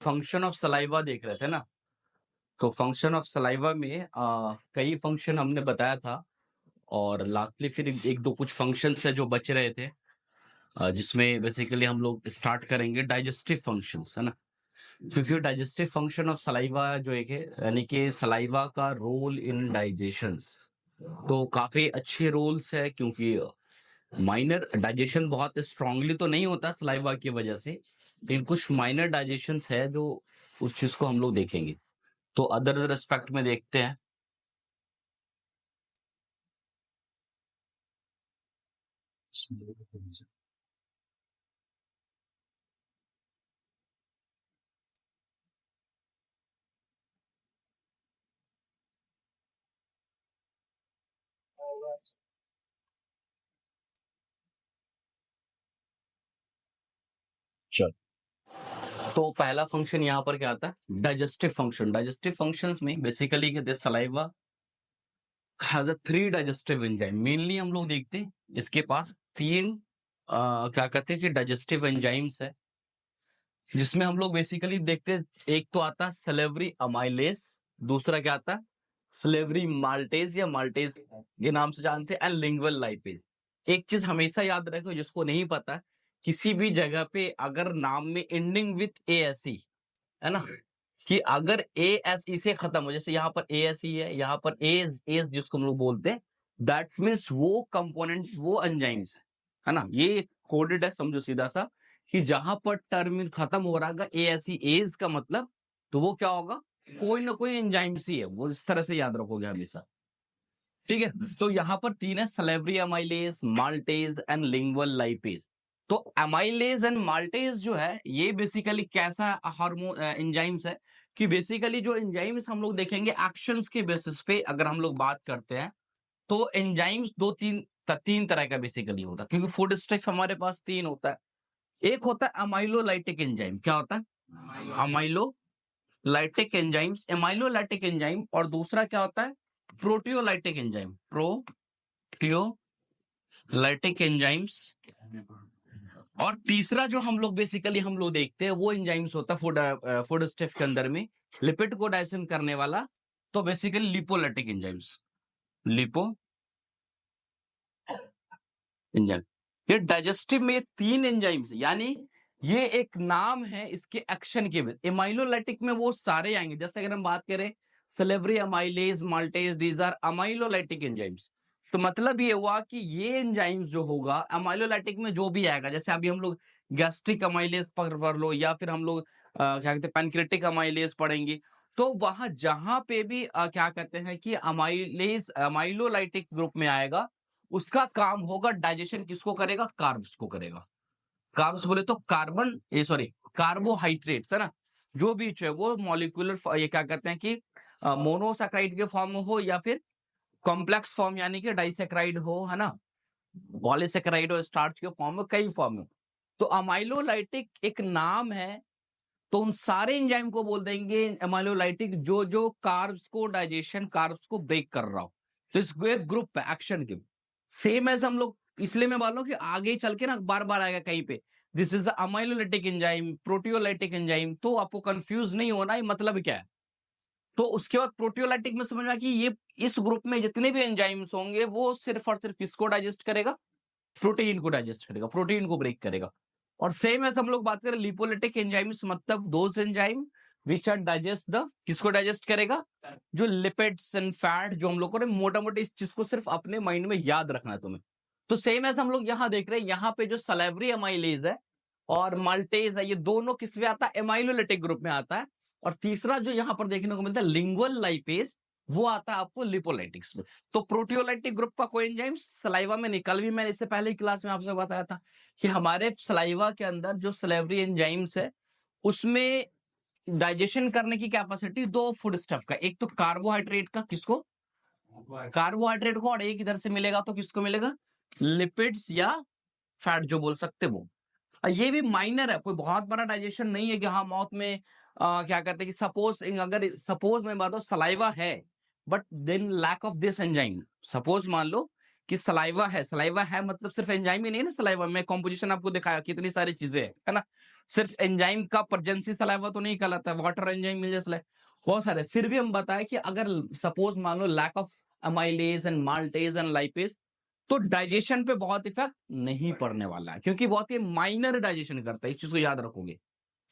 Function of saliva देख रहे थे ना, तो फंक्शन ऑफ सलाइवा में कई फंक्शन हमने बताया था और लास्टली फिर एक दो कुछ फंक्शंस है जो बच रहे थे, जिसमें बेसिकली हम लोग स्टार्ट करेंगे डाइजेस्टिव फंक्शंस, है ना। क्योंकि डाइजेस्टिव फंक्शन ऑफ सलाइवा जो एक है, यानी कि सलाइवा का रोल इन डाइजेशंस, तो काफी अच्छे रोल्स है, क्योंकि माइनर डाइजेशन बहुत स्ट्रांगली तो नहीं होता सलाइवा की वजह से, लेकिन कुछ माइनर डाइजेशंस है जो उस चीज को हम लोग देखेंगे। तो अदर रेस्पेक्ट में देखते हैं। चल, तो पहला फंक्शन यहाँ पर क्या आता है, डाइजेस्टिव फंक्शन। डाइजेस्टिव फंक्शंस में बेसिकली कहते हैं saliva has a 3 digestive enzyme. Mainly हम लोग देखते हैं इसके पास 3 क्या कहते हैं कि डाइजेस्टिव एंजाइम्स है, जिसमें हम लोग बेसिकली देखते हैं, एक तो आता है सलेवरी अमाइलेज, दूसरा क्या आता है सलेवरी माल्टेज या माल्टेज ये नाम से जानते हैं, एंड लिंगुअल लाइपेज। एक चीज हमेशा याद रखो, जिसको नहीं पता, किसी भी जगह पे अगर नाम में ending with A S E, है ना, कि अगर ए एस ई से खत्म हो, जैसे यहाँ पर ए एस ई है, यहाँ पर ए जिसको हम लोग बोलते हैं, दैट मीन्स वो कंपोनेंट, वो एंजाइम्स है ना, ये कोडेड है, समझो सीधा सा, कि जहां पर टर्म खत्म हो रहा है ए एस ई एज का मतलब, तो वो क्या होगा, कोई ना कोई एंजाइम्स ही है, वो इस तरह से याद रखोगे हमेशा। ठीक है, तो यहाँ पर 3 है, salivary amylase, maltase and lingual lipase. तो अमाइलेज एंड माल्टेज जो है, ये बेसिकली कैसा हार्मोन एंजाइम्स है, कि बेसिकली जो एंजाइम्स हम लोग देखेंगे एक्शंस के बेसिस पे, अगर हम लोग बात करते हैं, तो एंजाइम्स तीन तरह का बेसिकली होता है, क्योंकि फूड स्टेप हमारे पास 3 होता है। एक होता है अमाइलोलाइटिक एंजाइम, क्या होता है अमाइलोलाइटिक एंजाइम्स, एमाइलोलाइटिक एंजाइम, और दूसरा क्या होता है प्रोटियोलाइटिक एंजाइम, प्रोटियोलाइटिक एंजाइम्स, और तीसरा जो हम लोग बेसिकली हम लोग देखते हैं वो एंजाइम्स होता है फूड स्टेप के अंदर में लिपिड को डाइजेशन करने वाला, तो basically lipolytic enzymes, lipo enzyme. ये डाइजेस्टिव में ये 3 एंजाइम्स, यानी ये एक नाम है इसके एक्शन के बाद। एमाइलोलाइटिक में वो सारे आएंगे, जैसे अगर हम बात करें salivary amylase, maltase, these are amylolytic enzymes. तो मतलब ये हुआ कि ये एंजाइम्स जो होगा अमाइलोलाइटिक में जो भी आएगा, जैसे अभी हम लोग गैस्ट्रिक अमाइलेज पढ़ लो, या फिर हम लोग क्या कहते हैं पैनक्रेटिक अमाइलेज पढ़ेंगे, तो वहां जहां पे भी क्या कहते हैं कि अमाइलेज अमाइलोलाइटिक ग्रुप में आएगा, उसका काम होगा डाइजेशन किसको करेगा, कार्ब्स को करेगा। कार्ब्स बोले तो कार्बन, ये सॉरी कार्बोहाइड्रेट्स, है ना, जो भी है वो मॉलिक्यूलर, ये क्या कहते हैं कि मोनोसैकेराइड के फॉर्म में हो, या फिर कॉम्प्लेक्स फॉर्म यानी कि डाइसैकेराइड हो, है ना, पॉलीसैकेराइड हो, स्टार्च के फॉर्म में, कई फॉर्म में। तो अमाइलोलाइटिक एक नाम है, तो उन सारे एंजाइम को बोल देंगे अमाइलोलाइटिक, जो जो कार्ब्स को डाइजेशन, कार्ब्स को ब्रेक कर रहा हो। तो इस एक ग्रुप है एक्शन के, सेम एज हम लोग, इसलिए मैं बोल रहा हूँ कि आगे चल के ना बार बार आएगा कहीं पे, this is अमाइलोलाइटिक enzyme, proteolytic enzyme, तो आपको कंफ्यूज नहीं होना ये मतलब क्या है। तो उसके बाद प्रोटियोलाइटिक में समझ में कि ये इस ग्रुप में जितने भी एंजाइम्स होंगे वो सिर्फ और सिर्फ किसको डाइजेस्ट करेगा, प्रोटीन को डाइजेस्ट करेगा, प्रोटीन को ब्रेक करेगा। और सेम एज हम लोग बात करें लिपोलिटिक एंजाइम्स, मतलब those enzyme which are digest the, किसको डाइजेस्ट करेगा, जो लिपिड्स एंड फैट, जो हम लोग को मोटा मोटी इस चीज को सिर्फ अपने माइंड में याद रखना है तुम्हें। तो सेम एज हम लोग यहाँ देख रहे हैं, यहाँ पे जो सलेवरी अमाइलेज है और माल्टेज है, ये दोनों किस में आता है, एमाइलोलिटिक ग्रुप में आता है। और तीसरा जो यहाँ पर देखने को मिलता है लिंगुअल लाइपेज, वो आता है आपको लिपोलाइटिक्स में। तो प्रोटियोलाइटिक ग्रुप का कोई एंजाइम सलाइवा में निकल भी, मैंने इससे पहले क्लास में आपसे बताया था कि हमारे सलाइवा के अंदर जो सलेवरी एंजाइम्स है, उसमें डाइजेशन करने की कैपेसिटी 2 फूड स्टफ का, एक तो कार्बोहाइड्रेट का, किसको, कार्बोहाइड्रेट को, और एक इधर से मिलेगा तो किसको मिलेगा, लिपिड्स या फैट जो बोल सकते वो। ये भी माइनर है, कोई बहुत बड़ा डाइजेशन नहीं है कि हाँ माउथ में क्या कहते हैं कि सपोज, अगर सपोज मैं बात सलाइवा है but then lack of this enzyme, suppose मान लो कि सलाइवा है, सलाइवा है मतलब सिर्फ एंजाइम ही नहीं है ना, सलाइवा में कॉम्पोजिशन आपको दिखाया कितनी सारी चीजें है ना। सिर्फ एंजाइम का प्रेजेंसी सलाइवा तो नहीं कहलाता है, वाटर एंजाइम मिल जाए बहुत सारे। फिर भी हम बताएं कि अगर सपोज मान लो lack of amylase and maltase and lipase, तो डाइजेशन पे बहुत इफेक्ट नहीं पड़ने वाला है, क्योंकि बहुत ही माइनर डाइजेशन करता है, इस चीज को याद रखोगे।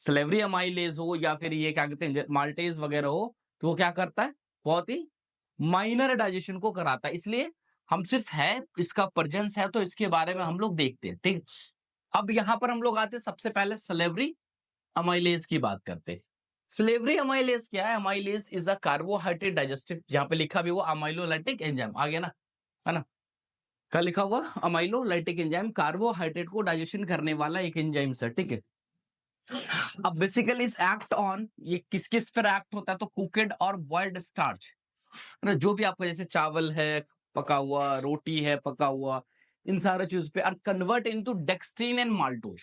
सलेवरी अमाइलेज हो या फिर ये क्या कहते हैं माल्टेज वगैरह हो, तो वो क्या करता है, बहुत ही माइनर डाइजेशन को कराता है। इसलिए हम सिर्फ है इसका प्रेजेंस है तो इसके बारे में हम लोग देखते हैं, ठीक। अब यहां पर हम लोग आते हैं, सबसे पहले सलेवरी अमाइलेज की बात करते हैं। स्लेवरी अमाइलेज क्या है? Amylase is a carbohydrate digestive, यहाँ पे लिखा भी हुआ अमाइलोलाइटिक एंजाइम, आ गया ना, है ना, क्या लिखा हुआ? अमाइलोलाइटिक एंजाइम, कार्बोहाइड्रेट को डाइजेशन करने वाला एक एंजाइम है, ठीक है। अब बेसिकली इस एक्ट ऑन, ये किस किस पर एक्ट होता है? तो कुकड और बॉइल्ड स्टार्च, ना, जो भी आपका जैसे चावल है पका हुआ, रोटी है पका हुआ, इन सारे चीज पे, और कन्वर्ट इनटू डेक्सट्रीन एंड माल्टोज।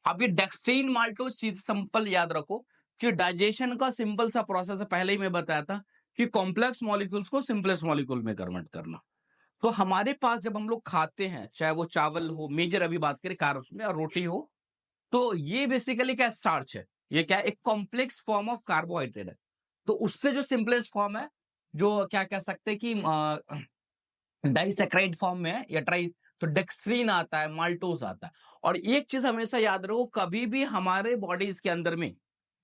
अब ये डेक्सट्रीन माल्टोज चीज सिंपल याद रखो कि डाइजेशन का सिंपल सा प्रोसेस है, पहले ही मैं बताया था कि कॉम्प्लेक्स मॉलिक्यूल्स को सिंपलेस्ट मॉलिक्यूल में कन्वर्ट करना। तो हमारे पास जब हम लोग खाते हैं, चाहे वो चावल हो, मेजर अभी बात करें कार्ब्स में, और रोटी हो, तो ये बेसिकली क्या स्टार्च है, ये क्या एक कॉम्प्लेक्स फॉर्म ऑफ कार्बोहाइड्रेट है। तो उससे जो सिंपलेस्ट फॉर्म है, जो क्या कह सकते हैं कि डाइसैकेराइड फॉर्म में है या ट्राई, तो डेक्स्ट्रीन आता है, माल्टोज आता है। और एक चीज हमेशा याद रखो, कभी भी हमारे बॉडीज के अंदर में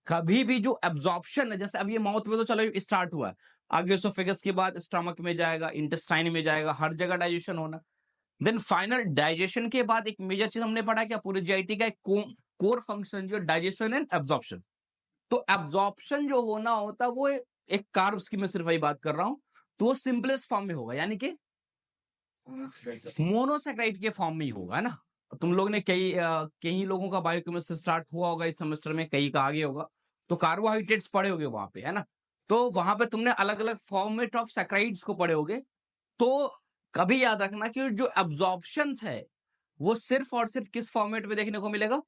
कभी भी जो एब्जॉर्प्शन है, जैसे अब ये माउथ में तो चलो स्टार्ट हुआ है, आगे एसोफेगस के बाद स्टमक में जाएगा, इंटेस्टाइन में जाएगा, हर जगह डाइजेशन होना। देन फाइनल डाइजेशन के बाद एक मेजर चीज हमने पढ़ा क्या, पूरी जीआईटी का एक कोर फंक्शन जो डाइजेशन एंड एब्जॉर्प्शन। तो एब्जॉर्प्शन जो होना होता है वो एक कार्ब्स की मैं सिर्फ वही बात कर रहा हूं, तो वो सिंपलेस्ट फॉर्म में होगा, यानी कि मोनोसेक्राइड के फॉर्म में ही होगा ना। तुम लोग ने कई लोगों का बायोकेमिस्ट्री स्टार्ट हुआ होगा इस सेमेस्टर में, कई का आगे होगा, तो कार्बोहाइड्रेट्स पढ़े होगे वहां पे, है ना। तो वहां पे तुमने अलग अलग फॉर्मेट ऑफ सैक्राइड्स को पढ़े होगे। तो कभी याद रखना कि जो एब्जॉर्प्शन है वो सिर्फ और सिर्फ किस फॉर्मेट में देखने को मिलेगा,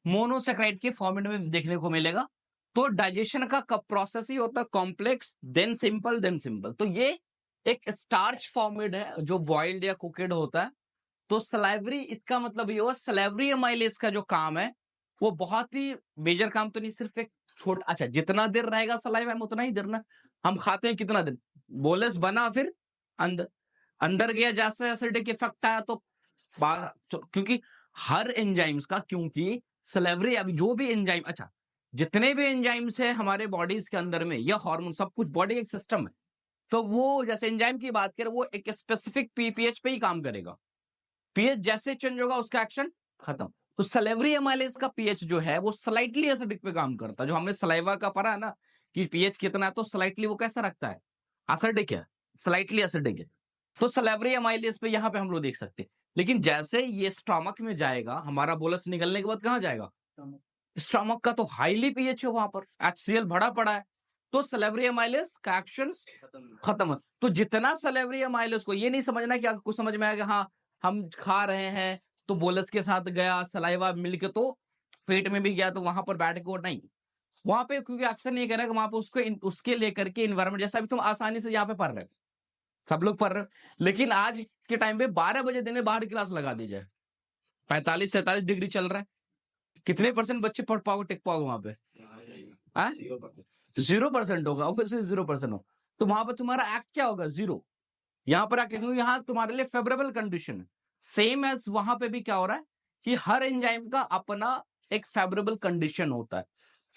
मोनोसेक्राइड के फॉर्मेट में देखने को मिलेगा। तो डाइजेशन का प्रोसेस ही होता है complex, then simple, then simple. तो ये एक स्टार्च फॉर्मेट है जो बॉइल्ड या कुकड होता है। तो सलाइवरी, इसका मतलब ये हुआ सलाइवरी अमाइलेज का जो काम है वो बहुत ही मेजर काम तो नहीं, सिर्फ एक छोटा, अच्छा जितना देर रहेगा सलाइवा में उतना ही देर ना, हम खाते हैं कितना दिन, बोलस बना फिर अंदर अंदर गया, जैसे एसिडिक इफेक्ट आया तो बाहर, क्योंकि हर एंजाइम्स का, क्योंकि सलेवरी, अभी जो भी एंजाइम, अच्छा जितने भी एंजाइम्स है हमारे बॉडीज के अंदर में, या हार्मोन, सब कुछ बॉडी एक सिस्टम है। तो वो जैसे एंजाइम की बात करें, वो एक स्पेसिफिक पीपीएच पे ही काम करेगा, पीएच जैसे चेंज होगा उसका एक्शन खत्म। तो सलेवरी अमाइलेज का पीएच जो है वो स्लाइटली एसिडिक पे काम करता है। जो हमने सलाइवा का पढ़ा है ना कि पीएच कितना है, तो स्लाइटली वो कैसा रखता है, एसिडिक है, स्लाइटली एसिडिक है। तो सलेवरी अमाइलेज पे यहाँ पे हम लोग देख सकते हैं। लेकिन जैसे ये स्टमक में जाएगा, हमारा बोलस निकलने के बाद कहाँ जाएगा, स्टमक का तो हाईली पीएच है, वहां पर HCl भरा पड़ा है, तो सलेवरी अमाइलेज का एक्शन खत्म। तो जितना सलेवरी अमाइलेज को, ये नहीं समझना कि आपको समझ में आएगा हाँ हम खा रहे हैं तो बोलस के साथ गया, सलाइवा मिलके तो पेट में भी गया, तो वहां पर बैठ के नहीं, वहां पे क्योंकि अक्सर नहीं करेगा, वहां पे उसके लेकर के इन्वायरमेंट, जैसा भी तुम आसानी से यहाँ पे पढ़ रहे हो, सब लोग पढ़ रहे हो, लेकिन आज के टाइम पे 12 बजे दिन में बाहर क्लास लगा दी जाए, 45-43 डिग्री चल रहा है, कितने परसेंट बच्चे पढ़ पाओगे, टिक पाओगे वहां पे? 0% होगा, ऑब्वियसली 0% हो। तो वहां पर तुम्हारा एक्ट क्या होगा, 0। यहाँ पर आके यहाँ तुम्हारे लिए फेवरेबल कंडीशन है, सेम एज वहां पे भी क्या हो रहा है कि हर एंजाइम का अपना एक फेवरेबल कंडीशन होता है,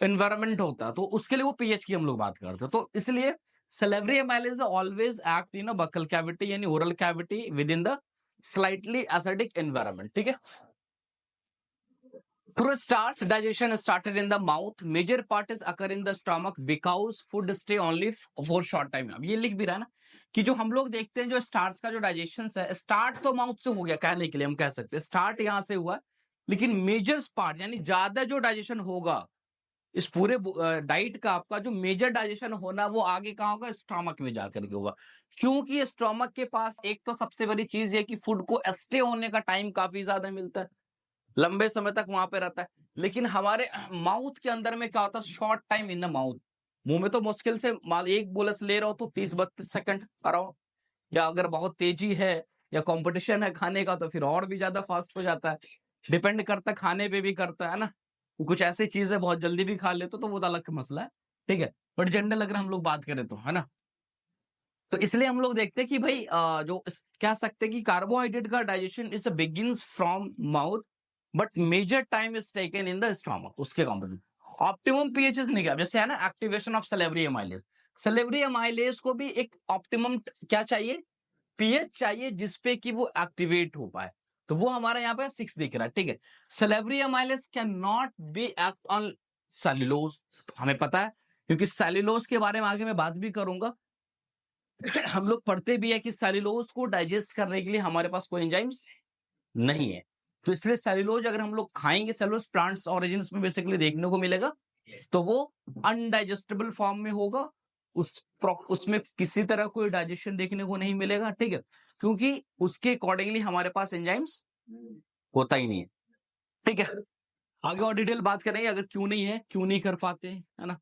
एनवायरमेंट होता है, तो उसके लिए वो पीएच की हम लोग बात करते हैं। तो इसलिए salivary amylase always act in buccal cavity यानी oral cavity within the slightly acidic environment, ठीक है। Through starts, digestion started in the mouth. Major part is occur in the stomach because food stay only for short time. अब ये लिख भी रहा है ना कि जो हम लोग देखते हैं जो स्टार्च का जो डाइजेशन है, स्टार्ट तो माउथ से हो गया कहने के लिए हम कह सकते हैं, स्टार्ट यहाँ से हुआ, लेकिन मेजर पार्ट यानी ज्यादा जो डाइजेशन होगा इस पूरे डाइट का, आपका जो मेजर डाइजेशन होना वो आगे कहाँ होगा, स्टोमक में जाकर के होगा। क्योंकि स्टोमक के पास एक तो सबसे बड़ी चीज है कि फूड को स्टे होने का टाइम काफी ज्यादा मिलता है, लंबे समय तक वहां पे रहता है। लेकिन हमारे माउथ के अंदर में क्या होता है, short time in the mouth, मुंह में तो मुश्किल से मान एक बोलस ले रहा हो तो 30-32 सेकंड अराउंड, या अगर बहुत तेजी है या कंपटीशन है खाने का तो फिर और भी ज्यादा फास्ट हो जाता है, डिपेंड करता है खाने पे भी करता है ना। कुछ ऐसी चीजें बहुत जल्दी भी खा लेते तो वो तो अलग मसला है, ठीक है। बट जनरल अगर हम लोग बात करें तो, है ना, तो इसलिए हम लोग देखते हैं कि भाई कह सकते हैं कि कार्बोहाइड्रेट का digestion is begins from mouth, but major time is taken in the stomach, उसके कॉम्पोनेंट। ऑप्टिमम पीएच नहीं क्या, जैसे है ना activation of salivary amylase, salivary amylase को भी एक ऑप्टिमम क्या चाहिए, पीएच चाहिए जिसपे कि वो एक्टिवेट हो पाए, तो वो हमारा यहाँ पे 6 दिख रहा है, ठीक है। Salivary amylase can not be act on cellulose, हमें पता है, क्योंकि सेल्यूलोज के बारे में आगे मैं बात भी करूंगा। हम लोग पढ़ते भी है कि सेल्यूलोज को डाइजेस्ट करने के लिए हमारे पास कोई एंजाइम्स नहीं है, तो इसलिए सेल्यूलोज अगर हम लोग खाएंगे, सेल्यूलोज प्लांट्स ओरिजिन्स में बेसिकली देखने को मिलेगा, तो वो अनडाइजेस्टेबल फॉर्म में होगा, उसमें किसी तरह कोई डाइजेशन देखने को नहीं मिलेगा, ठीक है, क्योंकि उसके अकॉर्डिंगली हमारे पास एंजाइम्स होता ही नहीं है, ठीक है। आगे और डिटेल बात करेंगे अगर क्यों नहीं है, क्यों नहीं कर पाते, है ना।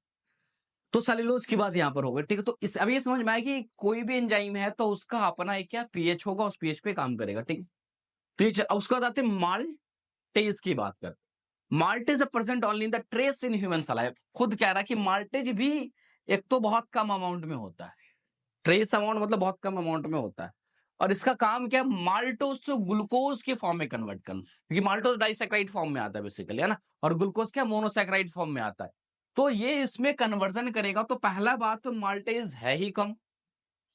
तो सेल्यूलोज की बात यहाँ पर हो गई, ठीक है। तो इस अब ये समझ में आया कि कोई भी एंजाइम है तो उसका अपना एक क्या पीएच होगा, उस पीएच पे काम करेगा, ठीक है। पीएच, उसके बाद आते हैं माल्टेज की बात करते। Maltase present only in the trace in human saliva, खुद कह रहा है कि माल्टेज भी एक तो बहुत कम अमाउंट में होता है, ट्रेस अमाउंट मतलब बहुत कम अमाउंट में होता है, और इसका काम क्या है, माल्टोज से ग्लूकोज के फॉर्म में कन्वर्ट करना, क्योंकि माल्टोज डाइसैकेराइड फॉर्म में आता है बेसिकली, है ना, और ग्लूकोज क्या मोनोसैकेराइड फॉर्म में आता है, तो ये इसमें कन्वर्जन करेगा। तो पहला बात तो माल्टेज है ही कम,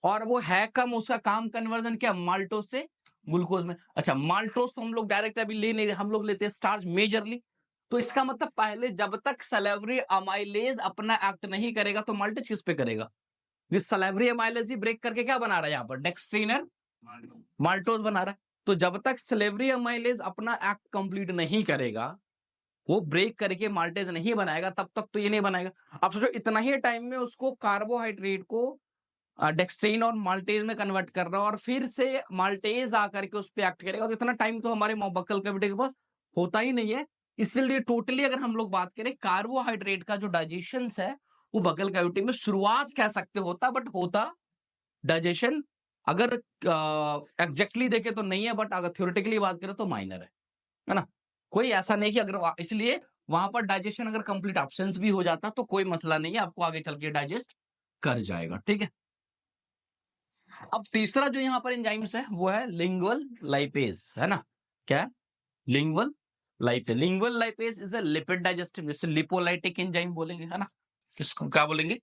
और वो है कम, उसका काम कन्वर्जन क्या, माल्टोज से ग्लूकोज में। अच्छा, माल्टोज तो हम लोग डायरेक्ट अभी ले नहीं रहे, हम लोग लेते हैं स्टार्च मेजरली, तो इसका मतलब पहले जब तक सलेवरी अमाइलेज अपना एक्ट नहीं करेगा तो माल्टेज किस पे करेगा, ये सलेवरी अमाइलेज ही ब्रेक करके क्या बना रहा है यहाँ पर, डेक्स्ट्रीन माल्टोज बना रहा है। तो जब तक सलेवरी अमाइलेज अपना एक्ट कंप्लीट नहीं करेगा, वो ब्रेक करके माल्टेज नहीं बनाएगा, तब तक तो ये नहीं बनाएगा। अब सोचो इतना ही टाइम में उसको कार्बोहाइड्रेट को डेक्स्ट्रीन और माल्टेज में कन्वर्ट कर रहा है, और फिर से माल्टेज आकर के उस पर एक्ट करेगा, तो इतना टाइम तो हमारे बक्कल कैविटी के पास होता ही नहीं है। इसलिए टोटली अगर हम लोग बात करें, कार्बोहाइड्रेट का जो डाइजेशन है वो बकल कैविटी में शुरुआत कह सकते होता, बट होता डाइजेशन अगर एग्जैक्टली देखे तो नहीं है, बट अगर थ्योरेटिकली बात करें तो माइनर है ना। कोई ऐसा नहीं कि अगर इसलिए वहां पर डाइजेशन अगर कंप्लीट एब्सेंस भी हो जाता तो कोई मसला नहीं है, आपको आगे चल के डाइजेस्ट कर जाएगा, ठीक है। अब तीसरा जो यहाँ पर एंजाइम्स है वो है लिंगुअल लाइपेज, है ना, क्या lingual lipase. Lingual lipase is a lipid digestive, जैसे लिपोलाइटिक एंजाइम बोलेंगे, है ना, किसको क्या बोलेंगे,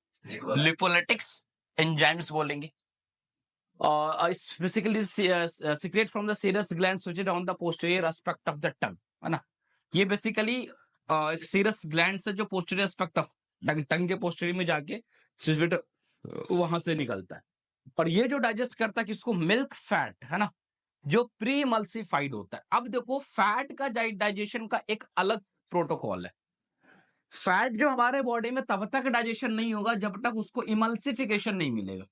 लिपोलाइटिक्स एंजाइम्स बोलेंगे। Basically secrete from the serous gland situated on the posterior aspect of the tongue, है ना। ये बेसिकली एक सीरस ग्लैंड से जो पोस्टीरियर एस्पेक्ट ऑफ टंग के पोस्टीरियर में जाके सिचुएट वहां से निकलता है, और ये जो डाइजेस्ट करता है किसको, मिल्क फैट, है ना, जो प्री इमल्सिफाइड होता है। अब देखो फैट का डाइजेशन का एक अलग प्रोटोकॉल है। फैट जो हमारे बॉडी में तब तक डाइजेशन नहीं होगा जब तक उसको इमल्सिफिकेशन नहीं मिलेगा।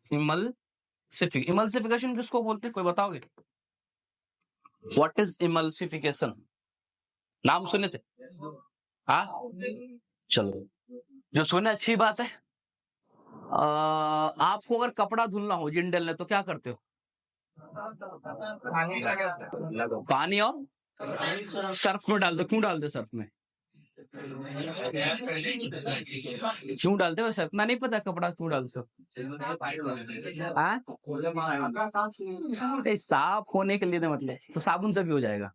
इमल्सिफिकेशन किसको बोलते हैं, कोई बताओगे, व्हाट इज इमल्सिफिकेशन, नाम सुने थे, हाँ, चलो, जो सुने अच्छी बात है। आपको अगर कपड़ा धुलना हो जिंडल ने तो क्या करते हो, पानी और सर्फ में डाल दो, क्यों डाल दो सर्फ में, क्यों डालते हो सर्फ, मैं नहीं पता कपड़ा क्यों डालते हो, साफ होने के लिए तो मतलब, तो साबुन से भी हो जाएगा।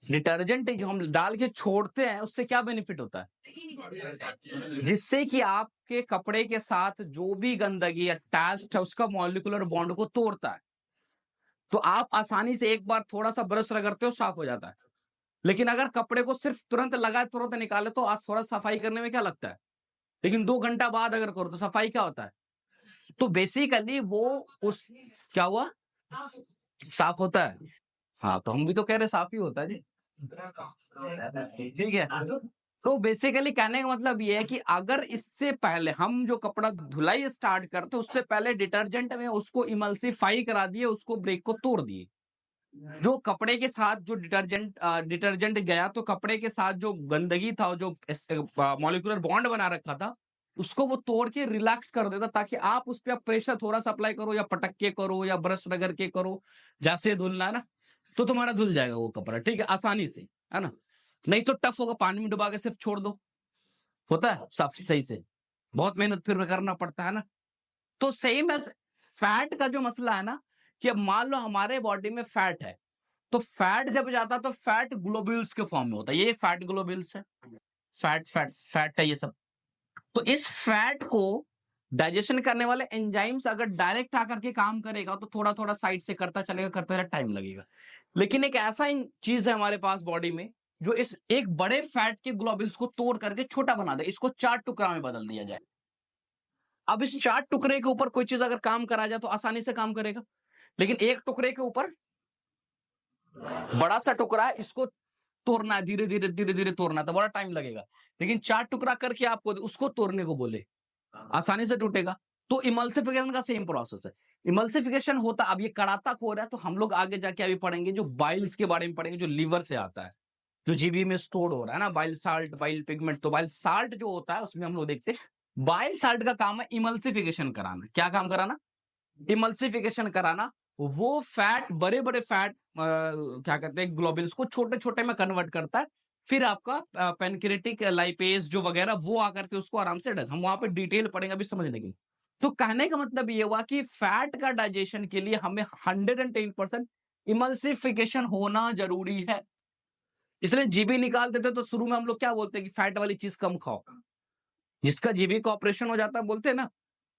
डिटर्जेंट जो हम डाल के छोड़ते हैं उससे क्या बेनिफिट होता है, जिससे कि आपके कपड़े के साथ जो भी गंदगी अटैच्ड है उसका मॉलिक्यूलर बॉन्ड को तोड़ता है, तो आप आसानी से एक बार थोड़ा सा ब्रश रगड़ते हो साफ हो जाता है। लेकिन अगर कपड़े को सिर्फ तुरंत लगाए तुरंत निकाले तो आज थोड़ा सफाई करने में क्या लगता है, लेकिन 2 घंटा बाद अगर करो तो सफाई क्या होता है, तो बेसिकली वो उस क्या हुआ, साफ होता है। हाँ, तो हम भी तो कह रहे साफ ही होता है जी, ठीक है। तो बेसिकली कहने का मतलब ये है कि अगर इससे पहले हम जो कपड़ा धुलाई स्टार्ट करते उससे पहले डिटर्जेंट में उसको इमल्सिफाई करा दिए, उसको ब्रेक को तोड़ दिए, जो कपड़े के साथ जो डिटर्जेंट गया तो कपड़े के साथ जो गंदगी था, जो मॉलिक्यूलर बॉन्ड बना रखा था, उसको वो तोड़ के रिलैक्स कर देता, ताकि आप उस पर प्रेशर थोड़ा सा अप्लाई करो या पटक के करो या ब्रश रगड़ के करो, जैसे धुलना है ना, तो तुम्हारा धुल जाएगा वो कपड़ा, ठीक है, आसानी से, है ना। नहीं तो टफ होगा, पानी में डुबा के सिर्फ छोड़ दो, होता है साफ सही से, बहुत मेहनत फिर करना पड़ता है ना। तो सेम है फैट का जो मसला है ना, कि अब मान लो हमारे बॉडी में फैट है, तो फैट जब जाता है तो फैट ग्लोब्यूल्स के फॉर्म में होता है, ये फैट ग्लोब्यूल्स है, फैट फैट फैट है ये सब। तो इस फैट को डाइजेशन करने वाले एंजाइम्स अगर डायरेक्ट आकर के काम करेगा तो थोड़ा थोड़ा साइड से करता चलेगा, करते चलेगा, टाइम लगेगा। लेकिन एक ऐसा चीज है हमारे पास बॉडी में जो इस एक बड़े फैट के ग्लोब्यूल्स को तोड़ करके छोटा बना दे, इसको 4 टुकड़ा में बदल दिया जाए। अब इस 4 टुकड़े के ऊपर कोई चीज अगर काम करा जाए तो आसानी से काम करेगा, लेकिन एक टुकड़े के ऊपर बड़ा सा टुकड़ा है, इसको तोड़ना है, धीरे धीरे धीरे धीरे तोड़ना, तो बड़ा टाइम लगेगा। लेकिन 4 टुकड़ा करके आपको उसको तोड़ने को बोले, आसानी से टूटेगा। तो इमल्सिफिकेशन का सेम प्रोसेस है। इमल्सिफिकेशन होता, अब ये कराता हो रहा है, तो हम लोग आगे जाके अभी पढ़ेंगे, जो बाइल्स के बारे में पढ़ेंगे, जो लीवर से आता है, जो जीबी में स्टोर हो रहा है ना, बाइल साल्ट, बाइल पिगमेंट। तो बाइल साल्ट जो होता है उसमें हम लोग देखते हैं, बाइल साल्ट का काम है इमल्सिफिकेशन कराना। क्या काम कराना? इमल्सिफिकेशन कराना। वो फैट, बड़े बड़े फैट क्या कहते हैं, ग्लोबुल्स को छोटे छोटे में कन्वर्ट करता है। फिर आपका पेनक्रेटिक लाइपेज जो वगैरह वो आकर के उसको आराम से हम वहां पे डिटेल पढ़ेंगे अभी समझने के लिए। तो कहने का मतलब ये हुआ कि फैट का डाइजेशन के लिए हमें 110% इमल्सिफिकेशन होना जरूरी है। इसलिए जीबी निकालते थे तो शुरू में हम लोग क्या बोलते हैं कि फैट वाली चीज कम खाओ। जिसका जीबी का ऑपरेशन हो जाता है बोलते हैं ना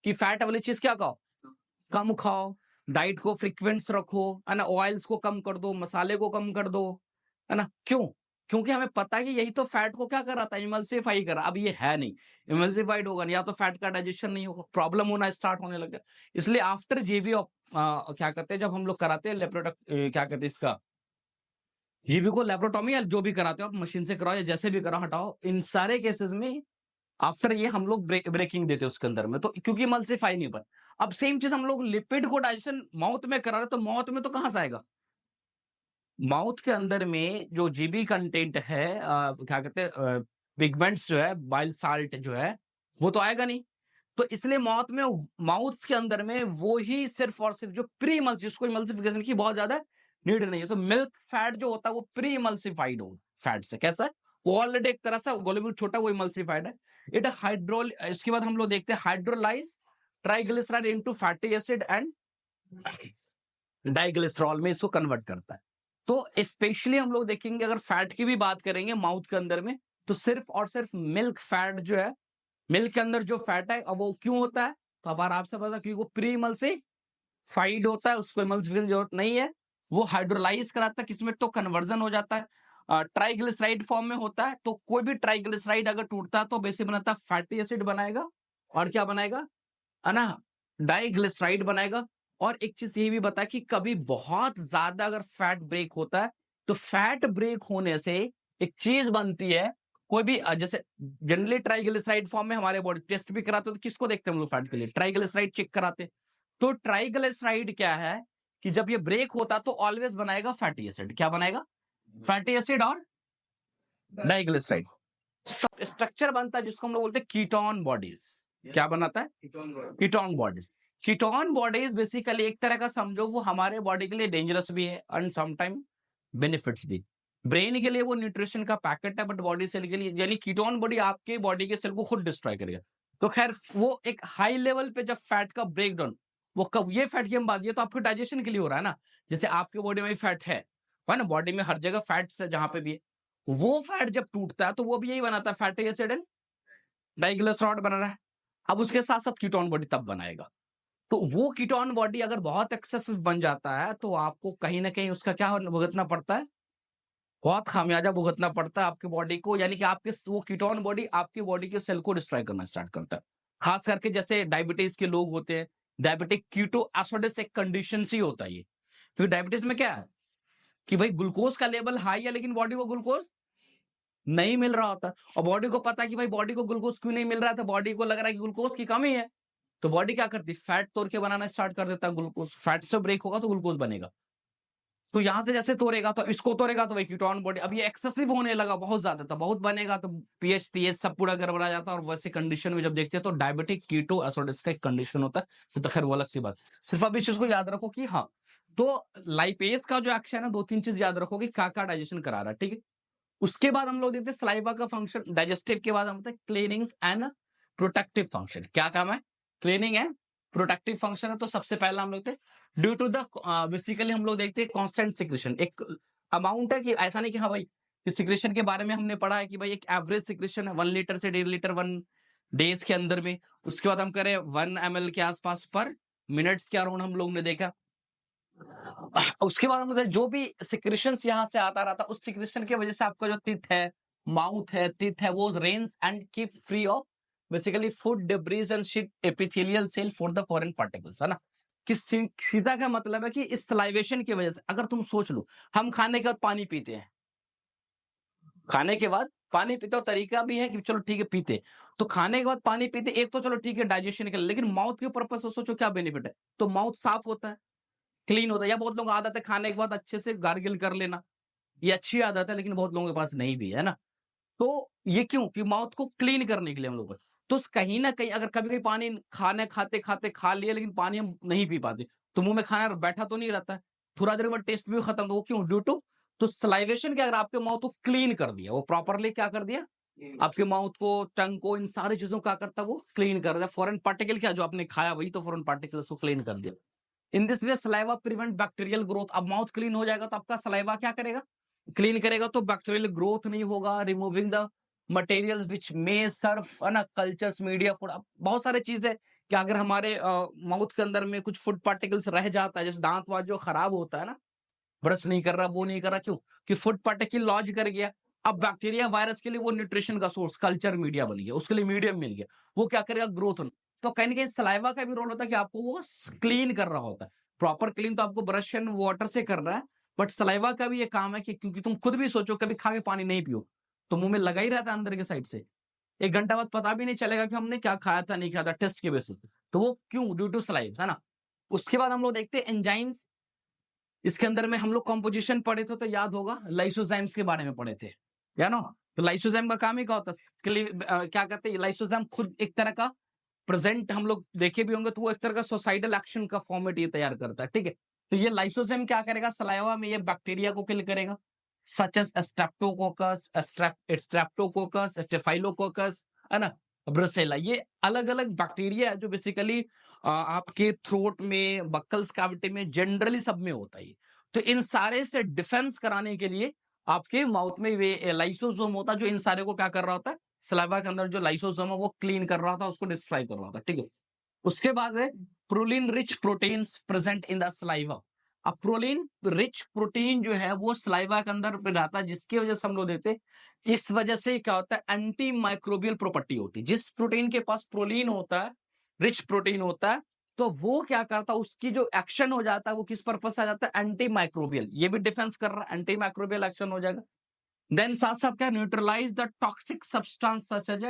कि फैट वाली चीज क्या खाओ, कम खाओ, डाइट को फ्रीक्वेंट्स रखो, है ना, ऑयल्स को कम कर दो, मसाले को कम कर दो, है ना। क्यों? क्योंकि हमें पता है कि यही तो फैट को क्या कर रहा था, इमल्सिफाई कर रहा। अब ये है नहीं, इमल्सिफाइड होगा नहीं, या तो फैट का डाइजेशन नहीं होगा, प्रॉब्लम होना स्टार्ट होने लग गया। इसलिए आफ्टर जीबी क्या कहते हैं, जब हम लोग कराते हैं क्या कहते हैं इसका, जीबी को लेप्रोटॉमी या जो भी कराते हो आप, मशीन से कराओ या जैसे भी कराओ, हटाओ, इन सारे केसेस में आफ्टर ये हम लोग ब्रेकिंग देते हैं उसके अंदर में, तो क्योंकि इमल्सिफाई नहीं बन। अब सेम चीज हम लोग लिपिड को डाइजेशन माउथ में करा रहे, तो माउथ में तो कहां से आएगा? माउथ के अंदर में जो जीबी कंटेंट है, क्या कहते हैं, पिगमेंट्स जो है, बाइल साल्ट जो है, वो तो आएगा नहीं। तो इसलिए माउथ के अंदर में वो ही सिर्फ और सिर्फ जो प्री इमल्स, जिसको इमल्सिफिकेशन की बहुत ज्यादा नीड नहीं है, तो मिल्क फैट जो होता है वो प्री इमल्सिफाइड हो फैट से। कैसा है? वो ऑलरेडी एक तरह से गोलेबुल छोटा, वो इमल्सिफाइड है। इट हाइड्रोल, इसके बाद हम लोग देखते हैं hydrolyze triglyceride into fatty acid and diglycerol में इसको कन्वर्ट करता है। तो स्पेशली हम लोग देखेंगे, अगर फैट की भी बात करेंगे माउथ के अंदर में, तो सिर्फ और सिर्फ मिल्क फैट जो है, मिल्क के अंदर जो फैट है, अब वो क्यों होता है, तो अब आपसे पता, क्योंकि वो प्री इमल्सिफाइड होता है, उसको इमल्सिफिकेशन की जरूरत नहीं है। वो हाइड्रोलाइज कराता है, किसमें तो कन्वर्जन हो जाता है, ट्राइग्लिसराइड फॉर्म में होता है। तो कोई भी ट्राइग्लिसराइड अगर टूटता है तो बेसिक बनाता है फैटी एसिड बनाएगा, और क्या बनाएगा, है ना, डाइग्लिसराइड बनाएगा। और एक चीज ये भी बता कि कभी बहुत ज्यादा अगर फैट ब्रेक होता है, तो फैट ब्रेक होने से एक चीज बनती है, कोई भी जैसे जनरली ट्राइग्लिसराइड फॉर्म में हमारे बॉडी टेस्ट भी कराते हैं, तो किसको देखते हैं हम लोग फैट के लिए? ट्राइग्लिसराइड चेक कराते हैं। तो ट्राइग्लिसराइड क्या है कि जब ये ब्रेक होता तो ऑलवेज बनाएगा फैटी एसिड। क्या बनाएगा? फैटी एसिड और डाइग्लिसराइड। स्ट्रक्चर बनता है जिसको हम लोग बोलते हैं कीटोन बॉडीज। क्या बनाता है? Ketone bodies. Ketone bodies basically एक तरह का समझो, वो हमारे बॉडी के लिए डेंजरस भी है एंड समटाइम बेनिफिट्स भी। ब्रेन के लिए वो न्यूट्रिशन का पैकेट है, बट बॉडी सेल के लिए, यानी कीटोन बॉडी आपके बॉडी के सेल को खुद डिस्ट्रॉय करेगा। तो खैर वो एक हाई लेवल पे जब फैट का ब्रेकडाउन, वो कब, ये फैट की हम बात, ये तो आपके डाइजेशन के लिए हो रहा है ना। जैसे आपके बॉडी में फैट है ना, बॉडी में हर जगह फैट्स है जहां पे भी है, वो फैट जब टूटता है तो वो भी यही बनाता है, फैटी एसिड एंड डाइग्लिसराइड बना रहा है। अब उसके साथ साथ कीटोन बॉडी तब बनाएगा। तो वो कीटोन बॉडी अगर बहुत एक्सेसिव बन जाता है तो आपको कहीं ना कहीं उसका क्या भुगतना पड़ता है, बहुत खामियाजा भुगतना पड़ता है आपकी बॉडी को। यानी कि आपके वो कीटोन बॉडी आपकी बॉडी के सेल को डिस्ट्रॉय करना स्टार्ट करता है। खास करके जैसे डायबिटीज के लोग होते हैं, डायबिटिक कीटोएसिडोसिस एक कंडीशन ही होता है ये। क्योंकि डायबिटीज में क्या है कि भाई ग्लूकोज का लेवल हाई है, लेकिन बॉडी को ग्लूकोज नहीं मिल रहा होता, और बॉडी को पता है कि भाई बॉडी को ग्लूकोज क्यों नहीं मिल रहा था, बॉडी को लग रहा है कि ग्लूकोज की कमी है। तो बॉडी क्या करती है, फैट तोड़ के बनाना स्टार्ट कर देता है ग्लूकोज। फैट से ब्रेक होगा तो ग्लूकोज बनेगा। तो यहां से जैसे तोड़ेगा तो इसको तोड़ेगा तो भाई कीटोन बॉडी, अब ये एक्सेसिव होने लगा, बहुत ज्यादा था, बहुत बनेगा तो पीएच टीएच सब पूरा गड़बड़ा जाता है। और वैसे कंडीशन में जब देखते हैं तो डायबिटिक कीटोएसिडोसिस का एक कंडीशन होता है, तो खैर वो अलग सी बात। सिर्फ अब इस चीज को याद रखो कि हाँ, तो लाइपेज का जो एक्शन है, 2-3 चीज याद रखो कि क्या डाइजेशन करा रहा है, ठीक है। उसके बाद हम लोग देखते हैं सलाइवा का फंक्शन, डाइजेस्टिव के बाद हम होता है क्लीनिंग एंड प्रोटेक्टिव फंक्शन। क्या काम है? क्लीनिंग एंड प्रोटेक्टिव फंक्शन है। तो सबसे पहला हम लोग देखते हैं ड्यू टू द बेसिकली हम लोग देखते हैं कांस्टेंट सिक्रेशन, एक अमाउंट है कि ऐसा नहीं कि हाँ भाई कि सिक्रेशन के बारे में हमने पढ़ा है कि भाई एक एवरेज सिक्रेशन है 1 लीटर से 1.5 लीटर 1 डेज के अंदर में। उसके बाद हम करें 1 ml के आसपास पर मिनट्स के अराउंड हम लोग ने देखा। उसके बाद हम जो भी सिक्रेशंस यहाँ से आता रहा था उस सिक्रेशन की वजह से आपका जो टीथ है, माउथ है, टीथ है, वो rinse and keep free of basically food debris and shed epithelial cell for the foreign particles, है ना। कि सीधा का मतलब है कि इस सलाइवेशन की वजह से, अगर तुम सोच लो हम खाने के बाद पानी पीते हैं, खाने के बाद पानी पीते हो, तरीका भी है कि चलो ठीक है पीते, तो खाने के बाद पानी पीते एक तो चलो ठीक है डाइजेशन के लिए, लेकिन माउथ के पर्पज से सोचो क्या बेनिफिट है। तो माउथ साफ होता है, क्लीन होता है। या बहुत लोग आदत है खाने के बाद अच्छे से गार्गिल कर लेना, ये अच्छी आदत है लेकिन बहुत लोगों के पास नहीं भी है ना। तो ये क्यों कि माउथ को क्लीन करने के लिए हम लोग, तो कहीं ना कहीं अगर कभी कभी पानी खाने खाते खाते खा लिया लेकिन पानी हम नहीं पी पाते, तो मुंह में खाना बैठा तो नहीं रहता है, थोड़ा देर बाद टेस्ट भी खत्म, वो क्यों? ड्यू टू तो सलाइवेशन के, अगर आपके माउथ को क्लीन कर दिया, वो प्रॉपरली क्या कर दिया, आपके माउथ को, टंग को, इन सारी चीजों का करता वो क्लीन कर दिया। फॉरेन पार्टिकल क्या जो आपने खाया वही तो फॉरेन पार्टिकल को क्लीन कर दिया। In this way saliva prevent bacterial growth. अब माउथ क्लीन हो जाएगा तो आपका सलाइवा क्या करेगा, क्लीन करेगा, तो बैक्टीरियल ग्रोथ नहीं होगा, रिमूविंग द मटेरियल्स विच मे सर्व, है ना, कल्चर्स, मीडिया, फूड। बहुत सारे चीजें कि अगर हमारे माउथ के अंदर में कुछ फूड पार्टिकल्स रह जाता है, जैसे दांत वात जो खराब होता है ना, ब्रश नहीं कर रहा, वो नहीं कर रहा, क्यों? कि फूड पार्टिकल लॉज कर गया। अब बैक्टीरिया वायरस के लिए वो न्यूट्रिशन का सोर्स, कल्चर मीडिया बन गया, उसके लिए मीडियम मिल गया, वो क्या करेगा, ग्रोथ। तो कहीं ना कहीं सलाइवा का भी रोल होता है कि आपको वो क्लीन कर रहा होता है। प्रॉपर क्लीन तो आपको ब्रश एंड वाटर से कर रहा है, बट सलाइवा का भी ये काम है कि, क्योंकि तुम खुद भी सोचो कभी खा के पानी नहीं पियो तो मुंह में लगा ही रहता है अंदर के साइड से, 1 घंटा बाद पता भी नहीं चलेगा कि हमने क्या खाया था नहीं खाया था, टेस्ट के बेसिस पे। तो वो क्यों? ड्यू टू सलाइव, है ना। उसके बाद हम लोग देखते हैं एंजाइम्स। इसके अंदर में हम लोग कॉम्पोजिशन पढ़े थे तो याद होगा, लाइसोजाइम्स के बारे में पढ़े थे, या ना। तो लाइसोजाइम का काम ही क्या होता है, क्या कहते हैं, लाइसोजाइम खुद एक तरह का प्रेजेंट, हम लोग देखे भी होंगे, तो वो एक तरह का सोसाइटल एक्शन का फॉर्मेट ये तैयार करता है, ठीक है। तो ये लाइसोजाइम क्या करेगा, सलाइवा में ये बैक्टीरिया को किल करेगा, such as streptococcus, streptococcus, staphylococcus, है ना, ब्रुसेला। ये अलग अलग बैक्टीरिया है जो बेसिकली आपके थ्रोट में, बक्कल्स कैविटी में, जनरली सब में होता है। तो इन सारे से डिफेंस कराने के लिए आपके माउथ में वे लाइसोसोम होता है जो इन सारे को क्या कर रहा होता है, सलाइवा के अंदर जो लाइसोसोम है वो क्लीन कर रहा था, उसको डिस्ट्रॉय कर रहा था, ठीक है। उसके बाद है proline rich proteins present in the saliva. अब प्रोलीन रिच प्रोटीन जो है वो सलाइवा के अंदर रहता है, जिसकी वजह से हम लोग देते हैं। इस वजह से क्या होता है, एंटी माइक्रोबियल प्रॉपर्टी होती है। जिस प्रोटीन के पास प्रोलीन होता है, रिच प्रोटीन होता है, तो वो क्या करता है, उसकी जो एक्शन हो जाता है वो किस पर्पज से आ जाता है, एंटी माइक्रोबियल। ये भी डिफेंस कर रहा है, एंटी माइक्रोबियल एक्शन हो जाएगा। देन साथ साथ क्या, neutralize the toxic substance such as